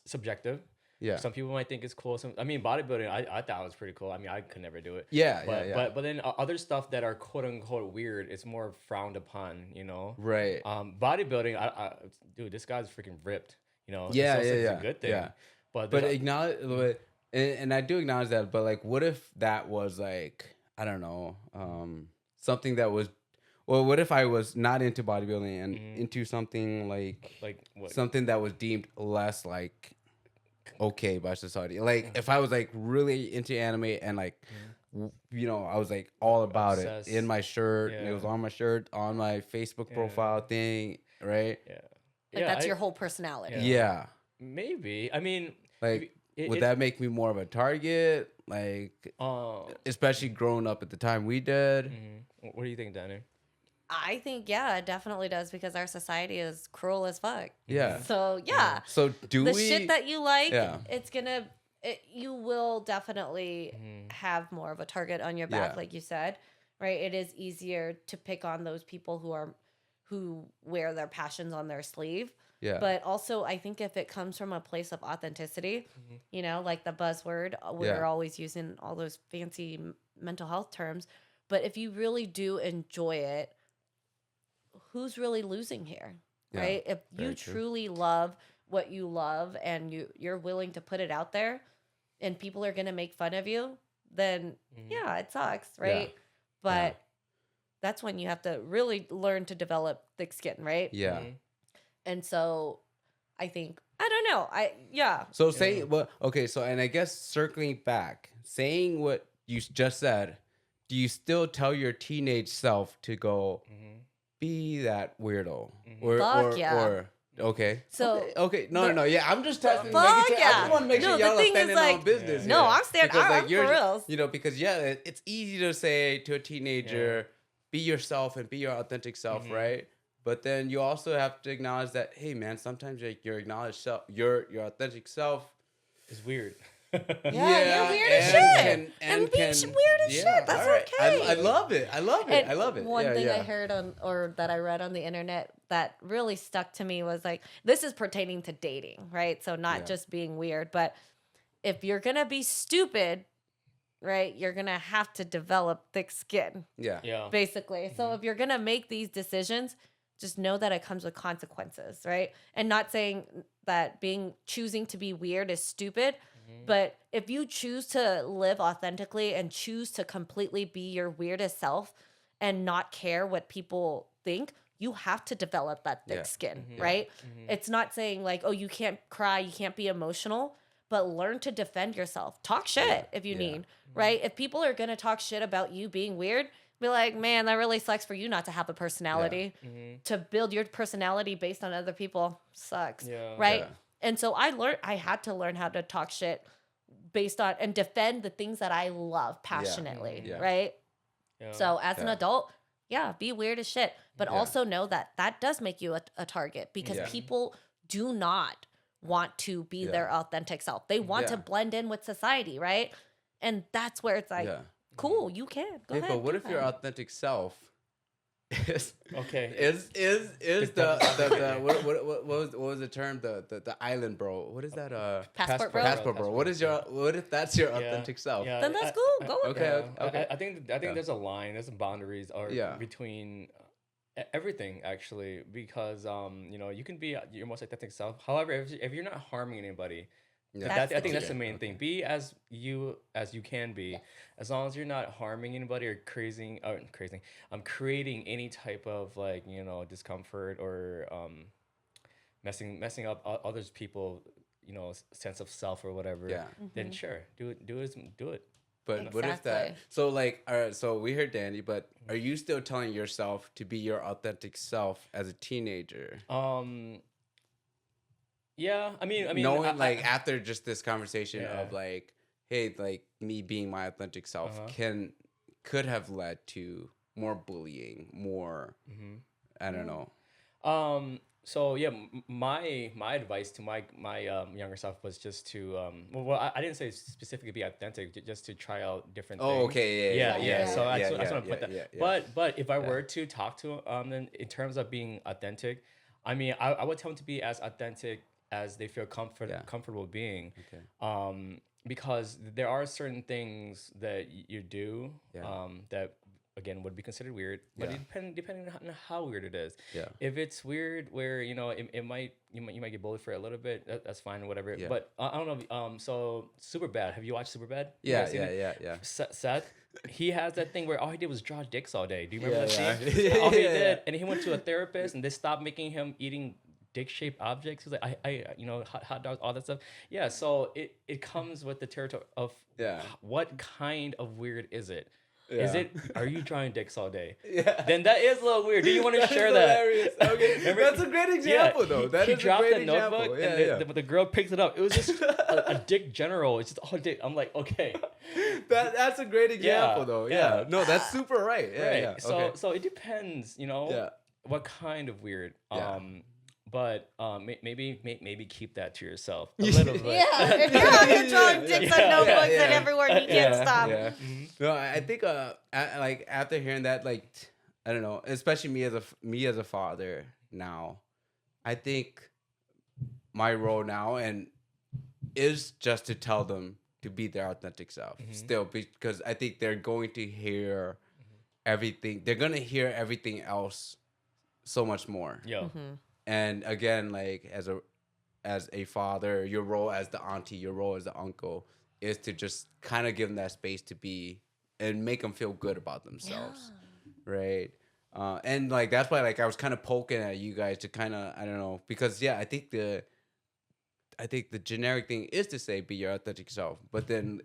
S3: subjective.
S1: Yeah.
S3: Some people might think it's cool. I mean, bodybuilding, I thought it was pretty cool. I mean, I could never do it.
S1: Yeah,
S3: but,
S1: yeah.
S3: But then other stuff that are quote unquote weird, it's more frowned upon. You know.
S1: Right.
S3: Bodybuilding, dude, this guy's freaking ripped. You know.
S1: Yeah,
S3: it's a good thing.
S1: Yeah.
S3: But
S1: acknowledge, and I do acknowledge that. But like, what if that was like, I don't know, something that was. Well, what if I was not into bodybuilding and into something like
S3: what?
S1: something that was deemed less like okay by society? Like if I was like really into anime and like you know, I was like all about
S3: Obsessed.
S1: it in my shirt.
S3: Yeah.
S1: It was on my shirt, on my Facebook profile thing, right?
S3: Yeah.
S2: Like that's your whole personality.
S1: Yeah.
S3: Maybe. I mean,
S1: Like would that make me more of a target? Like especially growing up at the time we did.
S3: What do you think, Danny?
S2: I think, yeah, it definitely does because our society is cruel as fuck.
S1: Yeah.
S2: So, yeah.
S1: So
S2: the shit that you like,
S1: Yeah.
S2: you will definitely have more of a target on your back,
S1: Yeah.
S2: like you said, right? It is easier to pick on those people who wear their passions on their sleeve.
S1: Yeah.
S2: But also, I think if it comes from a place of authenticity, you know, like the buzzword, we're always using all those fancy mental health terms. But if you really do enjoy it, who's really losing here, right? If you truly love what you love and you're willing to put it out there and people are going to make fun of you, then yeah, it sucks, right? But that's when you have to really learn to develop thick skin, right?
S1: Yeah.
S2: And so I think, I don't know.
S1: So say what? Okay. So and I guess circling back, saying what you just said, do you still tell your teenage self to go be that weirdo? Or okay.
S2: So
S1: okay. No. Yeah, I'm just testing.
S2: Fuck
S1: I just want to make sure
S2: the
S1: y'all are
S2: thing is,
S1: standing
S2: like,
S1: on business.
S2: no,
S1: here.
S2: I'm standing.
S1: Because, like,
S2: I'm
S1: you're
S2: for reals.
S1: You know, because it's easy to say to a teenager, be yourself and be your authentic self, right? But then you also have to acknowledge that, hey man, sometimes your acknowledged self, your authentic self
S3: is weird.
S2: Yeah, you're weird as shit. And being weird as shit. That's okay.
S1: I love it. I love it.
S2: One thing I heard that I read on the internet that really stuck to me was like, this is pertaining to dating, right? So not just being weird, but if you're going to be stupid, right, you're going to have to develop thick skin.
S1: Yeah.
S2: Basically. So if you're going to make these decisions, just know that it comes with consequences, right? And not saying that choosing to be weird is stupid, but if you choose to live authentically and choose to completely be your weirdest self and not care what people think, you have to develop that thick skin, right? It's not saying like, oh, you can't cry, you can't be emotional, but learn to defend yourself. Talk shit if you need, right? If people are going to talk shit about you being weird, be like, man, that really sucks for you not to have a personality. To build your personality based on other people sucks, right?
S1: Yeah.
S2: And so I had to learn how to talk shit based on and defend the things that I love passionately, right?
S3: Yeah.
S2: So as an adult, be weird as shit, but also know that does make you a target because people do not want to be their authentic self. They want to blend in with society, right? And that's where it's like, cool, you can go ahead.
S1: But what if your authentic self is
S3: the
S1: what was the term, the island bro? What is that?
S2: Passport
S1: bro. What if that's your authentic self?
S2: Then that's cool. Go with it.
S1: Okay.
S3: I think there's a line, there's some boundaries between everything actually, because you know, you can be your most authentic self. However, if you're not harming anybody, I think that's the main thing. Be as you can be, as long as you're not harming anybody or creating any type of, like, you know, discomfort or messing up others people, you know, sense of self or whatever. Then sure, do it.
S1: But what if that? So like, all right. So we heard Danny, but are you still telling yourself to be your authentic self as a teenager?
S3: Yeah, I mean,
S1: knowing after just this conversation of like, hey, like me being my authentic self could have led to more bullying, more, I don't know.
S3: So yeah, my advice to my younger self was just to I didn't say specifically be authentic, just to try out different
S1: Oh,
S3: things.
S1: okay,
S3: Yeah,
S2: yeah,
S3: yeah.
S2: yeah,
S3: So
S2: yeah.
S3: that's what I put that.
S1: yeah, yeah.
S3: But if I
S1: Yeah.
S3: were to talk to then in terms of being authentic, I mean I would tell them to be as authentic as they feel
S1: Yeah.
S3: comfortable being.
S1: Okay.
S3: Because there are certain things that you do
S1: Yeah.
S3: that again would be considered weird, but
S1: Yeah.
S3: depending on how weird it is.
S1: Yeah.
S3: If it's weird where it might you might get bullied for it a little bit, that's fine, whatever.
S1: Yeah.
S3: But I don't know. So Super Bad. Have you watched Super Bad? You
S1: Yeah,
S3: guys seen it?
S1: yeah.
S3: Seth, he has that thing where all he did was draw dicks all day. Do you remember
S1: Yeah,
S3: that
S1: yeah.
S3: scene? All he
S1: Yeah, yeah.
S3: did, and he went to a therapist, and they stopped making him eating dick-shaped objects. He was like, hot dogs, all that stuff. Yeah, so it comes with the territory of
S1: Yeah.
S3: what kind of weird is it? Is
S1: Yeah.
S3: it? Are you drawing dicks all day?
S1: Yeah.
S3: Then that is a little weird. Do you want to
S1: That's
S3: share that?
S1: hilarious. Okay.
S3: Remember-
S1: That's a great example, though. That
S3: he
S1: is a
S3: dropped
S1: great
S3: the notebook,
S1: example. Yeah,
S3: and
S1: yeah.
S3: the girl picks it up. It was just a dick general. It's just all dick. I'm like, okay,
S1: That's a great example,
S3: Yeah,
S1: though.
S3: yeah.
S1: Yeah. No, that's super right. Yeah,
S3: right.
S1: yeah.
S3: So
S1: Okay.
S3: so it depends,
S1: Yeah.
S3: what kind of weird.
S1: Yeah.
S3: But maybe keep that to yourself a little bit.
S2: Yeah, if you're out here drawing
S1: Yeah,
S2: dicks
S3: yeah,
S2: on notebooks
S1: yeah,
S2: and
S1: yeah.
S2: everywhere, you can't stop.
S1: Yeah. No, I think like after hearing that, like I don't know, especially me as a father now, I think my role now and is just to tell them to be their authentic self still, because I think they're going to hear everything. They're gonna hear everything else so much more.
S3: Yo.
S1: And again, like as a father, your role as the auntie, your role as the uncle is to just kind of give them that space to be and make them feel good about themselves, right? And like that's why like I was kind of poking at you guys to kind of I don't know, because yeah, I think the generic thing is to say be your authentic self, but then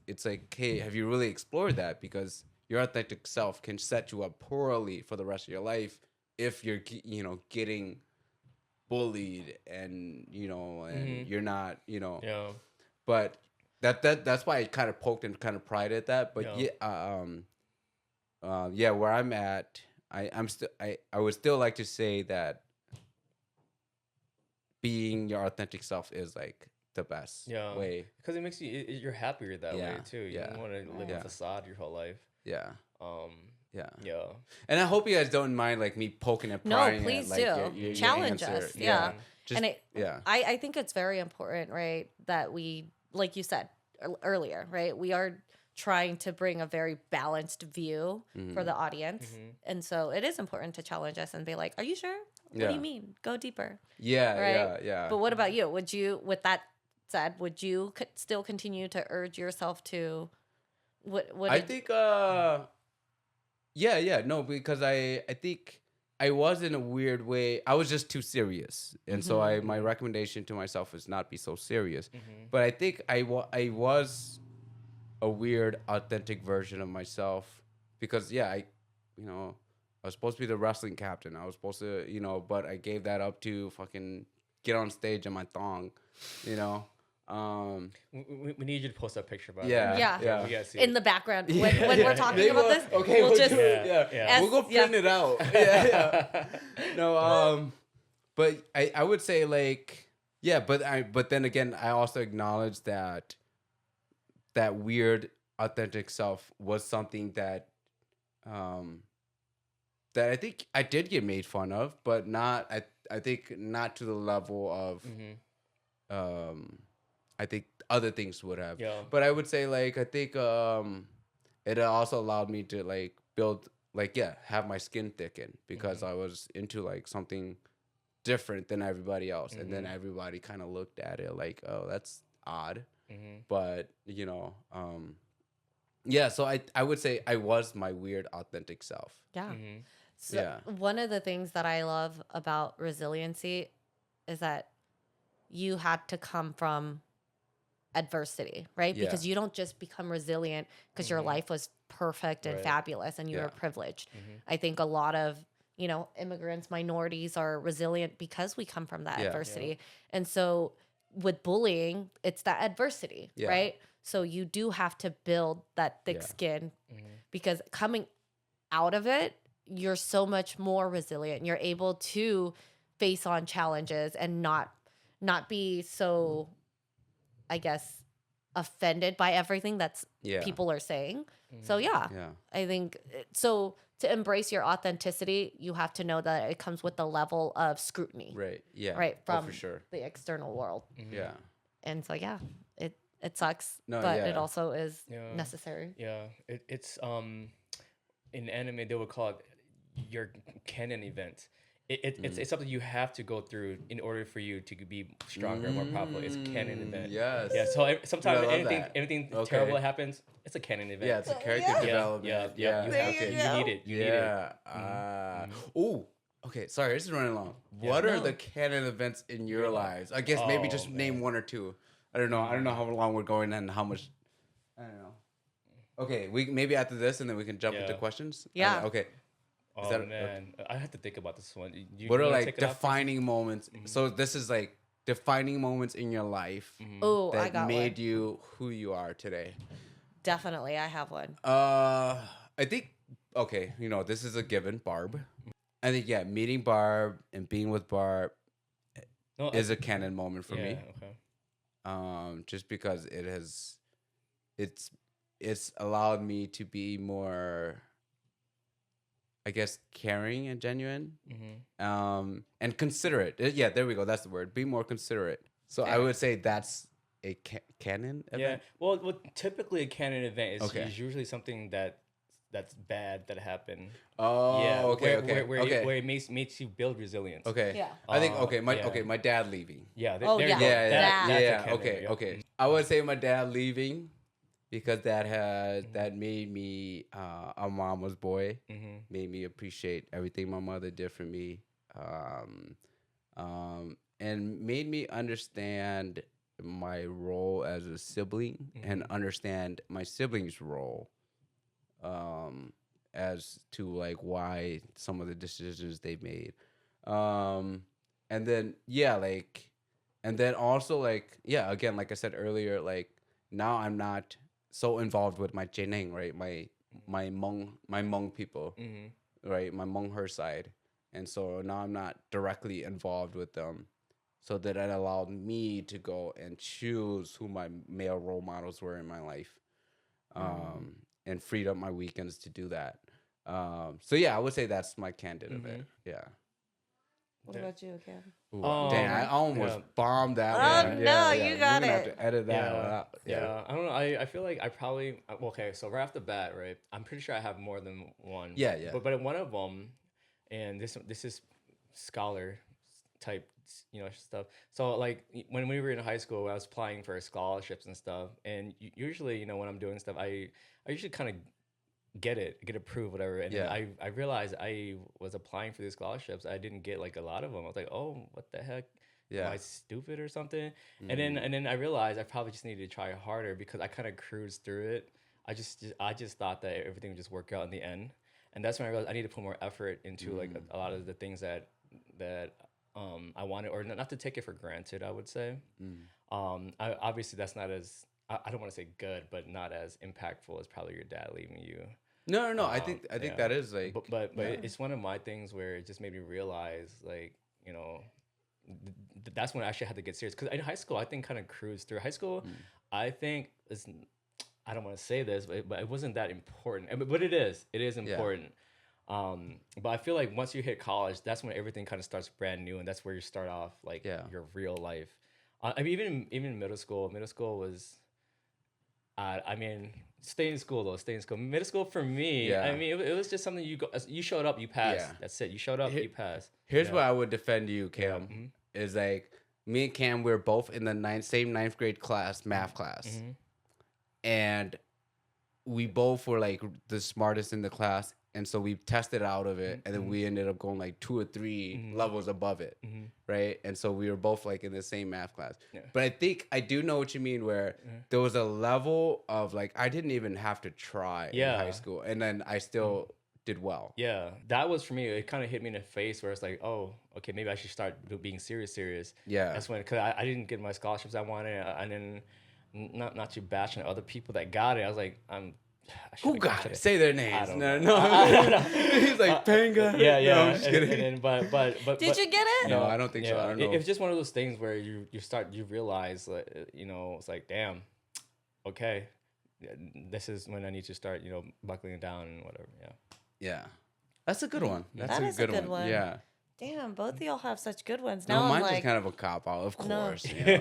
S1: it's like, hey, have you really explored that? Because your authentic self can set you up poorly for the rest of your life if you're getting bullied and you're not
S3: Yeah.
S1: but that's why I kind of poked and kind of prided at that. But yeah, where I'm at, I would still like to say that being your authentic self is like the best way.
S3: Because it makes you're happier that way too. You
S1: Yeah.
S3: don't want to live a facade your whole life.
S1: Yeah. Yeah.
S3: Yeah.
S1: And I hope you guys don't mind like me poking and
S2: No,
S1: prying
S2: please
S1: at, like,
S2: do.
S1: your
S2: Challenge
S1: answer.
S2: us. Yeah.
S1: Just,
S2: And
S1: yeah.
S2: I think it's very important, right, that we, like you said earlier, right, we are trying to bring a very balanced view for the audience. And so it is important to challenge us and be like, are you sure? What do
S1: Yeah.
S2: you mean? Go deeper.
S1: Yeah,
S2: Right?
S1: yeah.
S2: But what about you? Would you, with that said, would you still continue to urge yourself to,
S1: I think no, because I think I was in a weird way. I was just too serious. And so my recommendation to myself is not be so serious. But I think I was a weird authentic version of myself because I was supposed to be the wrestling captain. I was supposed to, but I gave that up to fucking get on stage in my thong,
S3: We need you to post that picture, by
S1: Yeah.
S2: Yeah.
S3: We gotta see
S2: in
S3: it.
S2: the background when
S1: Yeah.
S2: we're talking
S1: They
S2: about
S1: will-
S2: this?
S1: Okay,
S2: we'll
S1: we'll
S2: just
S1: do it.
S3: Yeah.
S1: Yeah. We'll go print it out. Yeah. No, but I would say like, yeah, but then again, I also acknowledge that weird authentic self was something that that I think I did get made fun of, but not I think not to the level of I think other things would have.
S3: Yeah.
S1: But I would say like I think it also allowed me to like build like have my skin thicken because I was into like something different than everybody else, and then everybody kind of looked at it like, oh, that's odd. But so I would say I was my weird authentic self.
S2: Yeah. So one of the things that I love about resiliency is that you had to come from adversity, right?
S1: Yeah.
S2: Because you don't just become resilient because your life was perfect and
S3: Right.
S2: fabulous and you were privileged. I think a lot of, immigrants, minorities are resilient because we come from that adversity. And so with bullying, it's that adversity, right? So you do have to build that thick skin because coming out of it, you're so much more resilient. You're able to face on challenges and not be so, I guess, offended by everything that's
S1: Yeah.
S2: people are saying. So yeah,
S1: Yeah.
S2: I think so. To embrace your authenticity, you have to know that it comes with a level of scrutiny,
S1: Right. Yeah.
S2: right,
S1: Oh,
S2: from
S1: for sure.
S2: the external world.
S1: Yeah.
S2: And so yeah, it sucks,
S1: No,
S2: but it
S1: yeah.
S2: also is
S3: Yeah.
S2: necessary.
S3: Yeah, it's in anime they would call it your canon event. It's something you have to go through in order for you to be stronger and more powerful. It's canon event.
S1: Yes.
S3: Yeah. So sometimes
S1: I love
S3: anything
S1: that.
S3: anything
S1: Okay.
S3: terrible that happens, it's a canon event.
S1: Yeah, it's a character
S2: Yeah.
S1: development.
S3: Yeah. You
S2: There
S3: have
S2: you
S3: to.
S2: go.
S3: You need it. You need it.
S1: Yeah. Ooh. Okay. Sorry, this is running long. What are
S3: No.
S1: the canon events in your lives? I guess maybe just name one or two. I don't know. I don't know how long we're going and how much. I don't know. Okay, we maybe after this and then we can jump into
S3: Yeah.
S1: questions.
S2: Yeah.
S1: Okay.
S3: Oh
S1: that-
S3: man, I have to think about this one.
S1: What are
S3: wanna
S1: like
S3: take it off?
S1: defining moments? So this is like defining moments in your life
S2: Oh, I
S1: that
S2: got
S1: made
S2: one.
S1: you who you are today.
S2: Definitely, I have one.
S1: I think okay, this is a given, Barb. I think meeting Barb and being with Barb
S3: No,
S1: is a canon moment for me.
S3: Okay.
S1: Just because it's allowed me to be more, I guess, caring and genuine, and considerate. Yeah, there we go. That's the word. Be more considerate. So I would say that's a canon event.
S3: Yeah. Well, typically a canon event is,
S1: Okay.
S3: is usually something that's bad that happened.
S1: Oh,
S3: Yeah.
S1: okay,
S3: Where it makes you build resilience.
S1: Okay.
S2: Yeah.
S1: I think
S3: yeah.
S1: my dad leaving.
S3: Yeah.
S2: Oh,
S3: there you
S2: yeah.
S3: go.
S1: Yeah,
S2: That-
S3: That's a
S1: yeah.
S3: canon,
S1: Okay,
S3: yeah.
S1: okay. I would say my dad leaving because that made me a mama's boy.
S3: Mm-hmm.
S1: Made me appreciate everything my mother did for me, and made me understand my role as a sibling and understand my siblings' role, as to like why some of the decisions they've made, and then and then also again, like I said earlier, like now I'm not so involved with my Jeneng, right, my Hmong people, right, my Hmong her side, and so now I'm not directly involved with them, so that it allowed me to go and choose who my male role models were in my life, and freed up my weekends to do that. So yeah, I would say that's my candid event. Yeah.
S2: What about you, Cam?
S1: Ooh,
S3: Oh,
S1: dang, I almost
S3: yeah.
S1: bombed that
S2: Oh,
S1: one.
S2: no,
S1: Yeah,
S2: you
S1: You're
S2: got
S1: gonna have
S2: it.
S1: to edit that one
S3: Yeah,
S1: out.
S3: yeah. I don't know. I feel like I probably okay. So right off the bat, right? I'm pretty sure I have more than one.
S1: Yeah, yeah.
S3: But one of them, and this is scholar type, stuff. So like when we were in high school, I was applying for scholarships and stuff, and usually, when I'm doing stuff, I usually kind of get approved, whatever. And then
S1: Yeah.
S3: I realized I was applying for these scholarships. I didn't get like a lot of them. I was like, oh, what the heck?
S1: Yeah.
S3: Am I stupid or something? And then I realized I probably just needed to try harder because I kind of cruised through it. I just thought that everything would just work out in the end. And that's when I realized I need to put more effort into like a lot of the things that I wanted, or not to take it for granted, I would say. Obviously that's not as I don't want to say good, but not as impactful as probably your dad leaving you.
S1: No. I think
S3: Yeah.
S1: that is like.
S3: But it's one of my things where it just made me realize, like, that's when I actually had to get serious. Because in high school, I think kind of cruised through high school. I think I don't want to say this, but it wasn't that important. But it is. It is important. But I feel like once you hit college, that's when everything kind of starts brand new, and that's where you start off like your real life. I mean, even in middle school was. I mean, stay in school though. Stay in school. Middle school for me.
S1: Yeah.
S3: I mean, it was just something you showed up, you passed.
S1: Yeah.
S3: That's it. You showed up, you passed.
S1: Here's where I would defend you, Cam. Is like me and Cam. We're both in the same ninth grade class, math class, and we both were like the smartest in the class. And so we tested out of it, and then we ended up going like 2 or 3 levels above it, right? And so we were both like in the same math class. Yeah. But I think I do know what you mean, where there was a level of like I didn't even have to try in high school, and then I still did well.
S3: Yeah, that was for me. It kind of hit me in the face where it's like, oh, okay, maybe I should start being serious.
S1: Yeah,
S3: that's when, because I didn't get my scholarships I wanted, and then not to bash on other people that got it. I was like,
S1: Who got it? Say their names.
S3: don't
S1: No,
S3: know.
S1: no.
S3: I don't know.
S1: He's like Panga.
S3: Yeah, yeah.
S1: No, I'm just kidding.
S3: And then, but
S2: Did you get it?
S1: No, I don't think so. I don't know.
S3: It's just one of those things where you realize, it's like, damn, okay, this is when I need to start, buckling down and whatever. Yeah.
S1: Yeah, that's a good one. That's
S2: That is a good one.
S1: Yeah.
S2: Damn, both of y'all have such good ones.
S1: No,
S2: Now I'm
S1: mine's
S2: like,
S1: just kind of a cop out, of
S2: No.
S1: course. Yeah.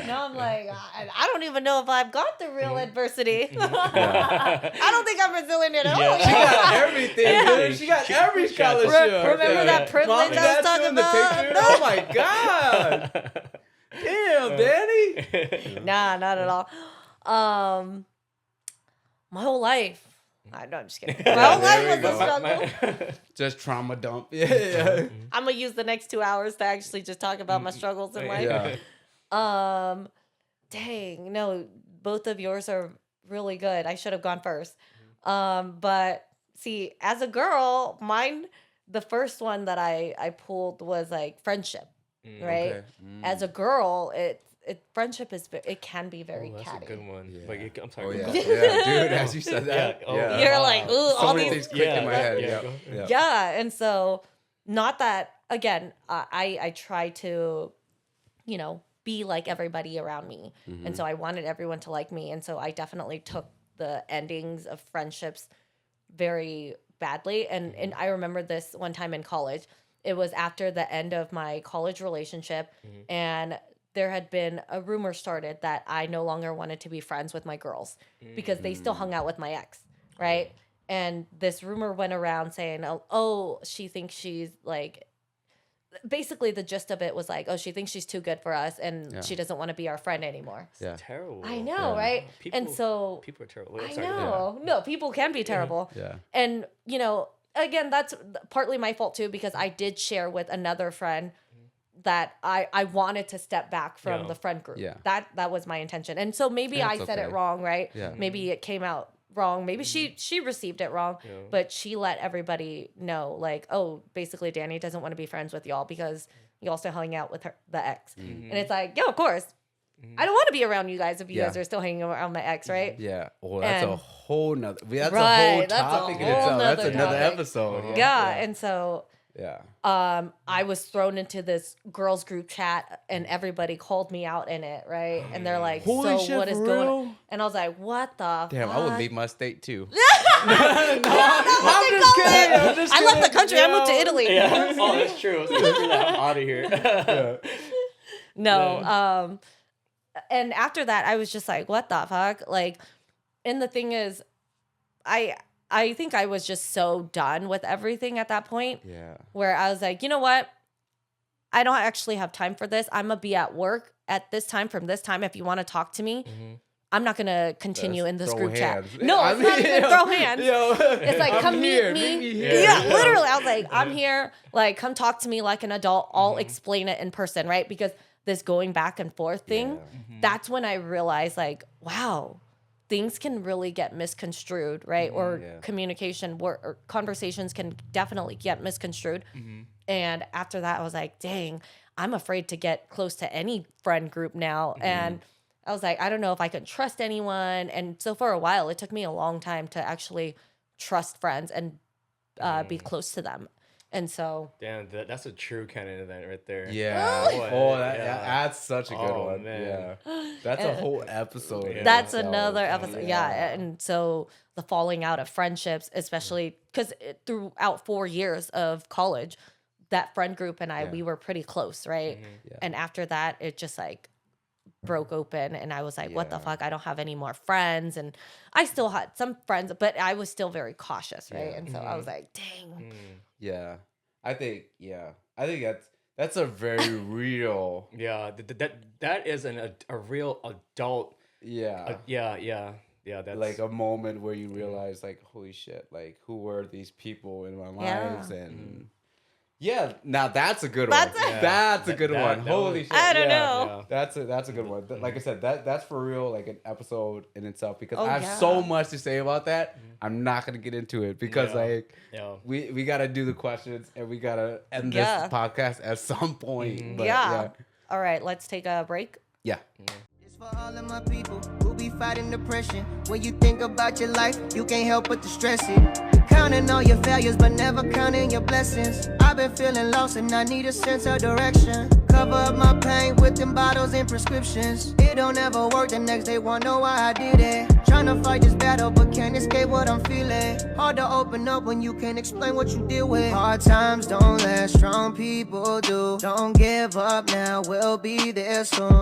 S2: now I'm like, I don't even know if I've got the real adversity.
S1: Yeah.
S2: I don't think I'm resilient at all.
S3: Yeah.
S1: She got everything, dude. She got every
S3: She got
S1: scholarship.
S2: Remember
S3: Yeah.
S2: that privilege
S1: Mom and
S2: I was
S1: Dad
S2: talking
S1: still in the
S2: about?
S1: picture? Oh my god! Damn, Danny.
S2: Nah, not at all. My whole life. I'm just kidding. My whole
S1: there
S2: life
S1: we
S2: was a
S1: go.
S2: struggle.
S1: Just trauma dump. Yeah.
S2: I'm gonna use the next 2 hours to actually just talk about my struggles in life.
S1: Yeah.
S2: Dang, no, both of yours are really good. I should have gone first. But see, as a girl, the first one that I pulled was like friendship, right?
S1: Okay.
S2: As a girl, friendship it can be very
S3: That's
S2: catty.
S3: a good one.
S1: Yeah.
S3: Like, I'm
S1: Oh
S3: sorry.
S1: yeah.
S3: go
S1: Yeah,
S3: ahead.
S1: dude. As you said that,
S3: Yeah. Oh,
S1: yeah.
S2: You're like, ooh,
S1: So
S2: all
S1: many
S2: these
S1: things click in my head.
S3: Yeah,
S1: Yeah.
S3: go.
S1: Yeah.
S2: Yeah, and so not that again. I try to, be like everybody around me,
S1: Mm-hmm.
S2: and so I wanted everyone to like me, and so I definitely took the endings of friendships very badly. And I remember this one time in college. It was after the end of my college relationship, and there had been a rumor started that I no longer wanted to be friends with my girls because they still hung out with my ex, right? And this rumor went around saying, oh, she thinks she's like, basically the gist of it was like, oh, she thinks she's too good for us and she doesn't want to be our friend anymore.
S1: Yeah.
S3: Terrible.
S2: I know, right? And so
S3: people are terrible.
S2: I
S3: Sorry,
S2: know. No, people can be terrible.
S1: Yeah.
S2: And, again, that's partly my fault too, because I did share with another friend that I wanted to step back from
S3: Yeah.
S2: the friend group.
S1: Yeah.
S2: That was my intention. And so maybe I
S1: That's
S2: said it
S1: okay.
S2: wrong, right?
S1: Yeah.
S2: Maybe it came out wrong. Maybe she received it wrong,
S3: Yeah.
S2: but she let everybody know, like, oh, basically Danny doesn't want to be friends with y'all because you also hung out with the ex. And it's like, yeah, of course. I don't want to be around you guys if you
S1: Yeah.
S2: guys are still hanging around my ex, right?
S1: Yeah. Oh, that's a
S2: And-
S1: whole nother. That's a
S2: Right,
S1: whole
S2: that's a
S1: topic in
S2: whole
S1: itself. That's
S2: nother
S1: another
S2: topic.
S1: episode.
S2: Yeah. And so
S1: Yeah.
S2: I was thrown into this girls group chat and everybody called me out in it, right? And they're like,
S1: Holy
S2: so
S1: shit,
S2: what is
S1: for
S2: going
S1: real?
S2: on? And I was like, what the
S1: Damn,
S2: fuck?
S1: I would leave my state too.
S2: I'm just
S1: kidding. I'm just
S2: I left the
S1: kidding.
S2: country. I moved to Italy.
S3: Yeah. Oh, that's true. I'm out of here.
S2: No. And after that, I was just like, what the fuck? Like, and the thing is, I think I was just so done with everything at that point.
S1: Yeah.
S2: Where I was like, you know what? I don't actually have time for this. I'm going to be at work at this time from this time. If you want to talk to me, I'm not going to continue in this
S1: Throw
S2: group
S1: hands.
S2: chat. No, it's not even throw hands. It's like,
S1: I'm
S2: come
S1: here.
S2: meet me.
S1: here.
S2: Yeah, literally. I was like, I'm here. Like, come talk to me like an adult. I'll explain it in person, right? Because this going back and forth thing, that's when I realized, like, wow, things can really get misconstrued, right? Or communication or conversations can definitely get misconstrued. And after that, I was like, dang, I'm afraid to get close to any friend group now. And I was like, I don't know if I could trust anyone. And so for a while, it took me a long time to actually trust friends and be close to them. And so,
S3: Damn, that's a true Canon event right there.
S1: Yeah.
S3: Boy,
S1: Oh,
S3: yeah.
S1: that's such a good
S3: Oh,
S1: one.
S3: man.
S1: Yeah. That's a whole episode. in
S2: that's
S1: itself.
S2: another episode. Yeah. And so the falling out of friendships, especially because throughout 4 years of college, that friend group and I, we were pretty close, right?
S1: Yeah.
S2: And after that, it just like broke open and I was like, what the
S1: Yeah.
S2: fuck? I don't have any more friends. And I still had some friends, but I was still very cautious, right?
S1: Yeah.
S2: And so I was like, dang.
S1: Yeah. I think that's a very real.
S3: Yeah, that is a real adult.
S1: Yeah.
S3: Yeah. That's
S1: Like a moment where you realize, like, holy shit, like, who were these people in my
S2: Yeah.
S1: lives? And yeah, now that's a good
S2: That's
S1: one.
S2: a-
S1: That's a good
S3: That-
S1: one.
S3: that
S1: Holy
S3: was-
S1: shit.
S2: I don't
S1: yeah.
S2: know.
S1: That's a good one. Like I said, that's for real, like an episode in itself, because I have
S2: yeah.
S1: so much to say about that. I'm not gonna get into it because
S3: Yeah.
S1: we gotta do the questions and we gotta end
S2: Yeah.
S1: this podcast at some point. But,
S2: Yeah. All right, let's take a break.
S1: yeah.
S4: This For all of my people who be fighting depression. When you think about your life, you can't help but to stress it. Counting all your failures, but never counting your blessings. I've been feeling lost and I need a sense of direction. Cover up my pain with them bottles and prescriptions. It don't ever work, the next day wonder why I did it. Tryna fight this battle, but can't escape what I'm feeling. Hard to open up when you can't explain what you deal with. Hard times don't last, strong people do. Don't give up now, we'll be there soon.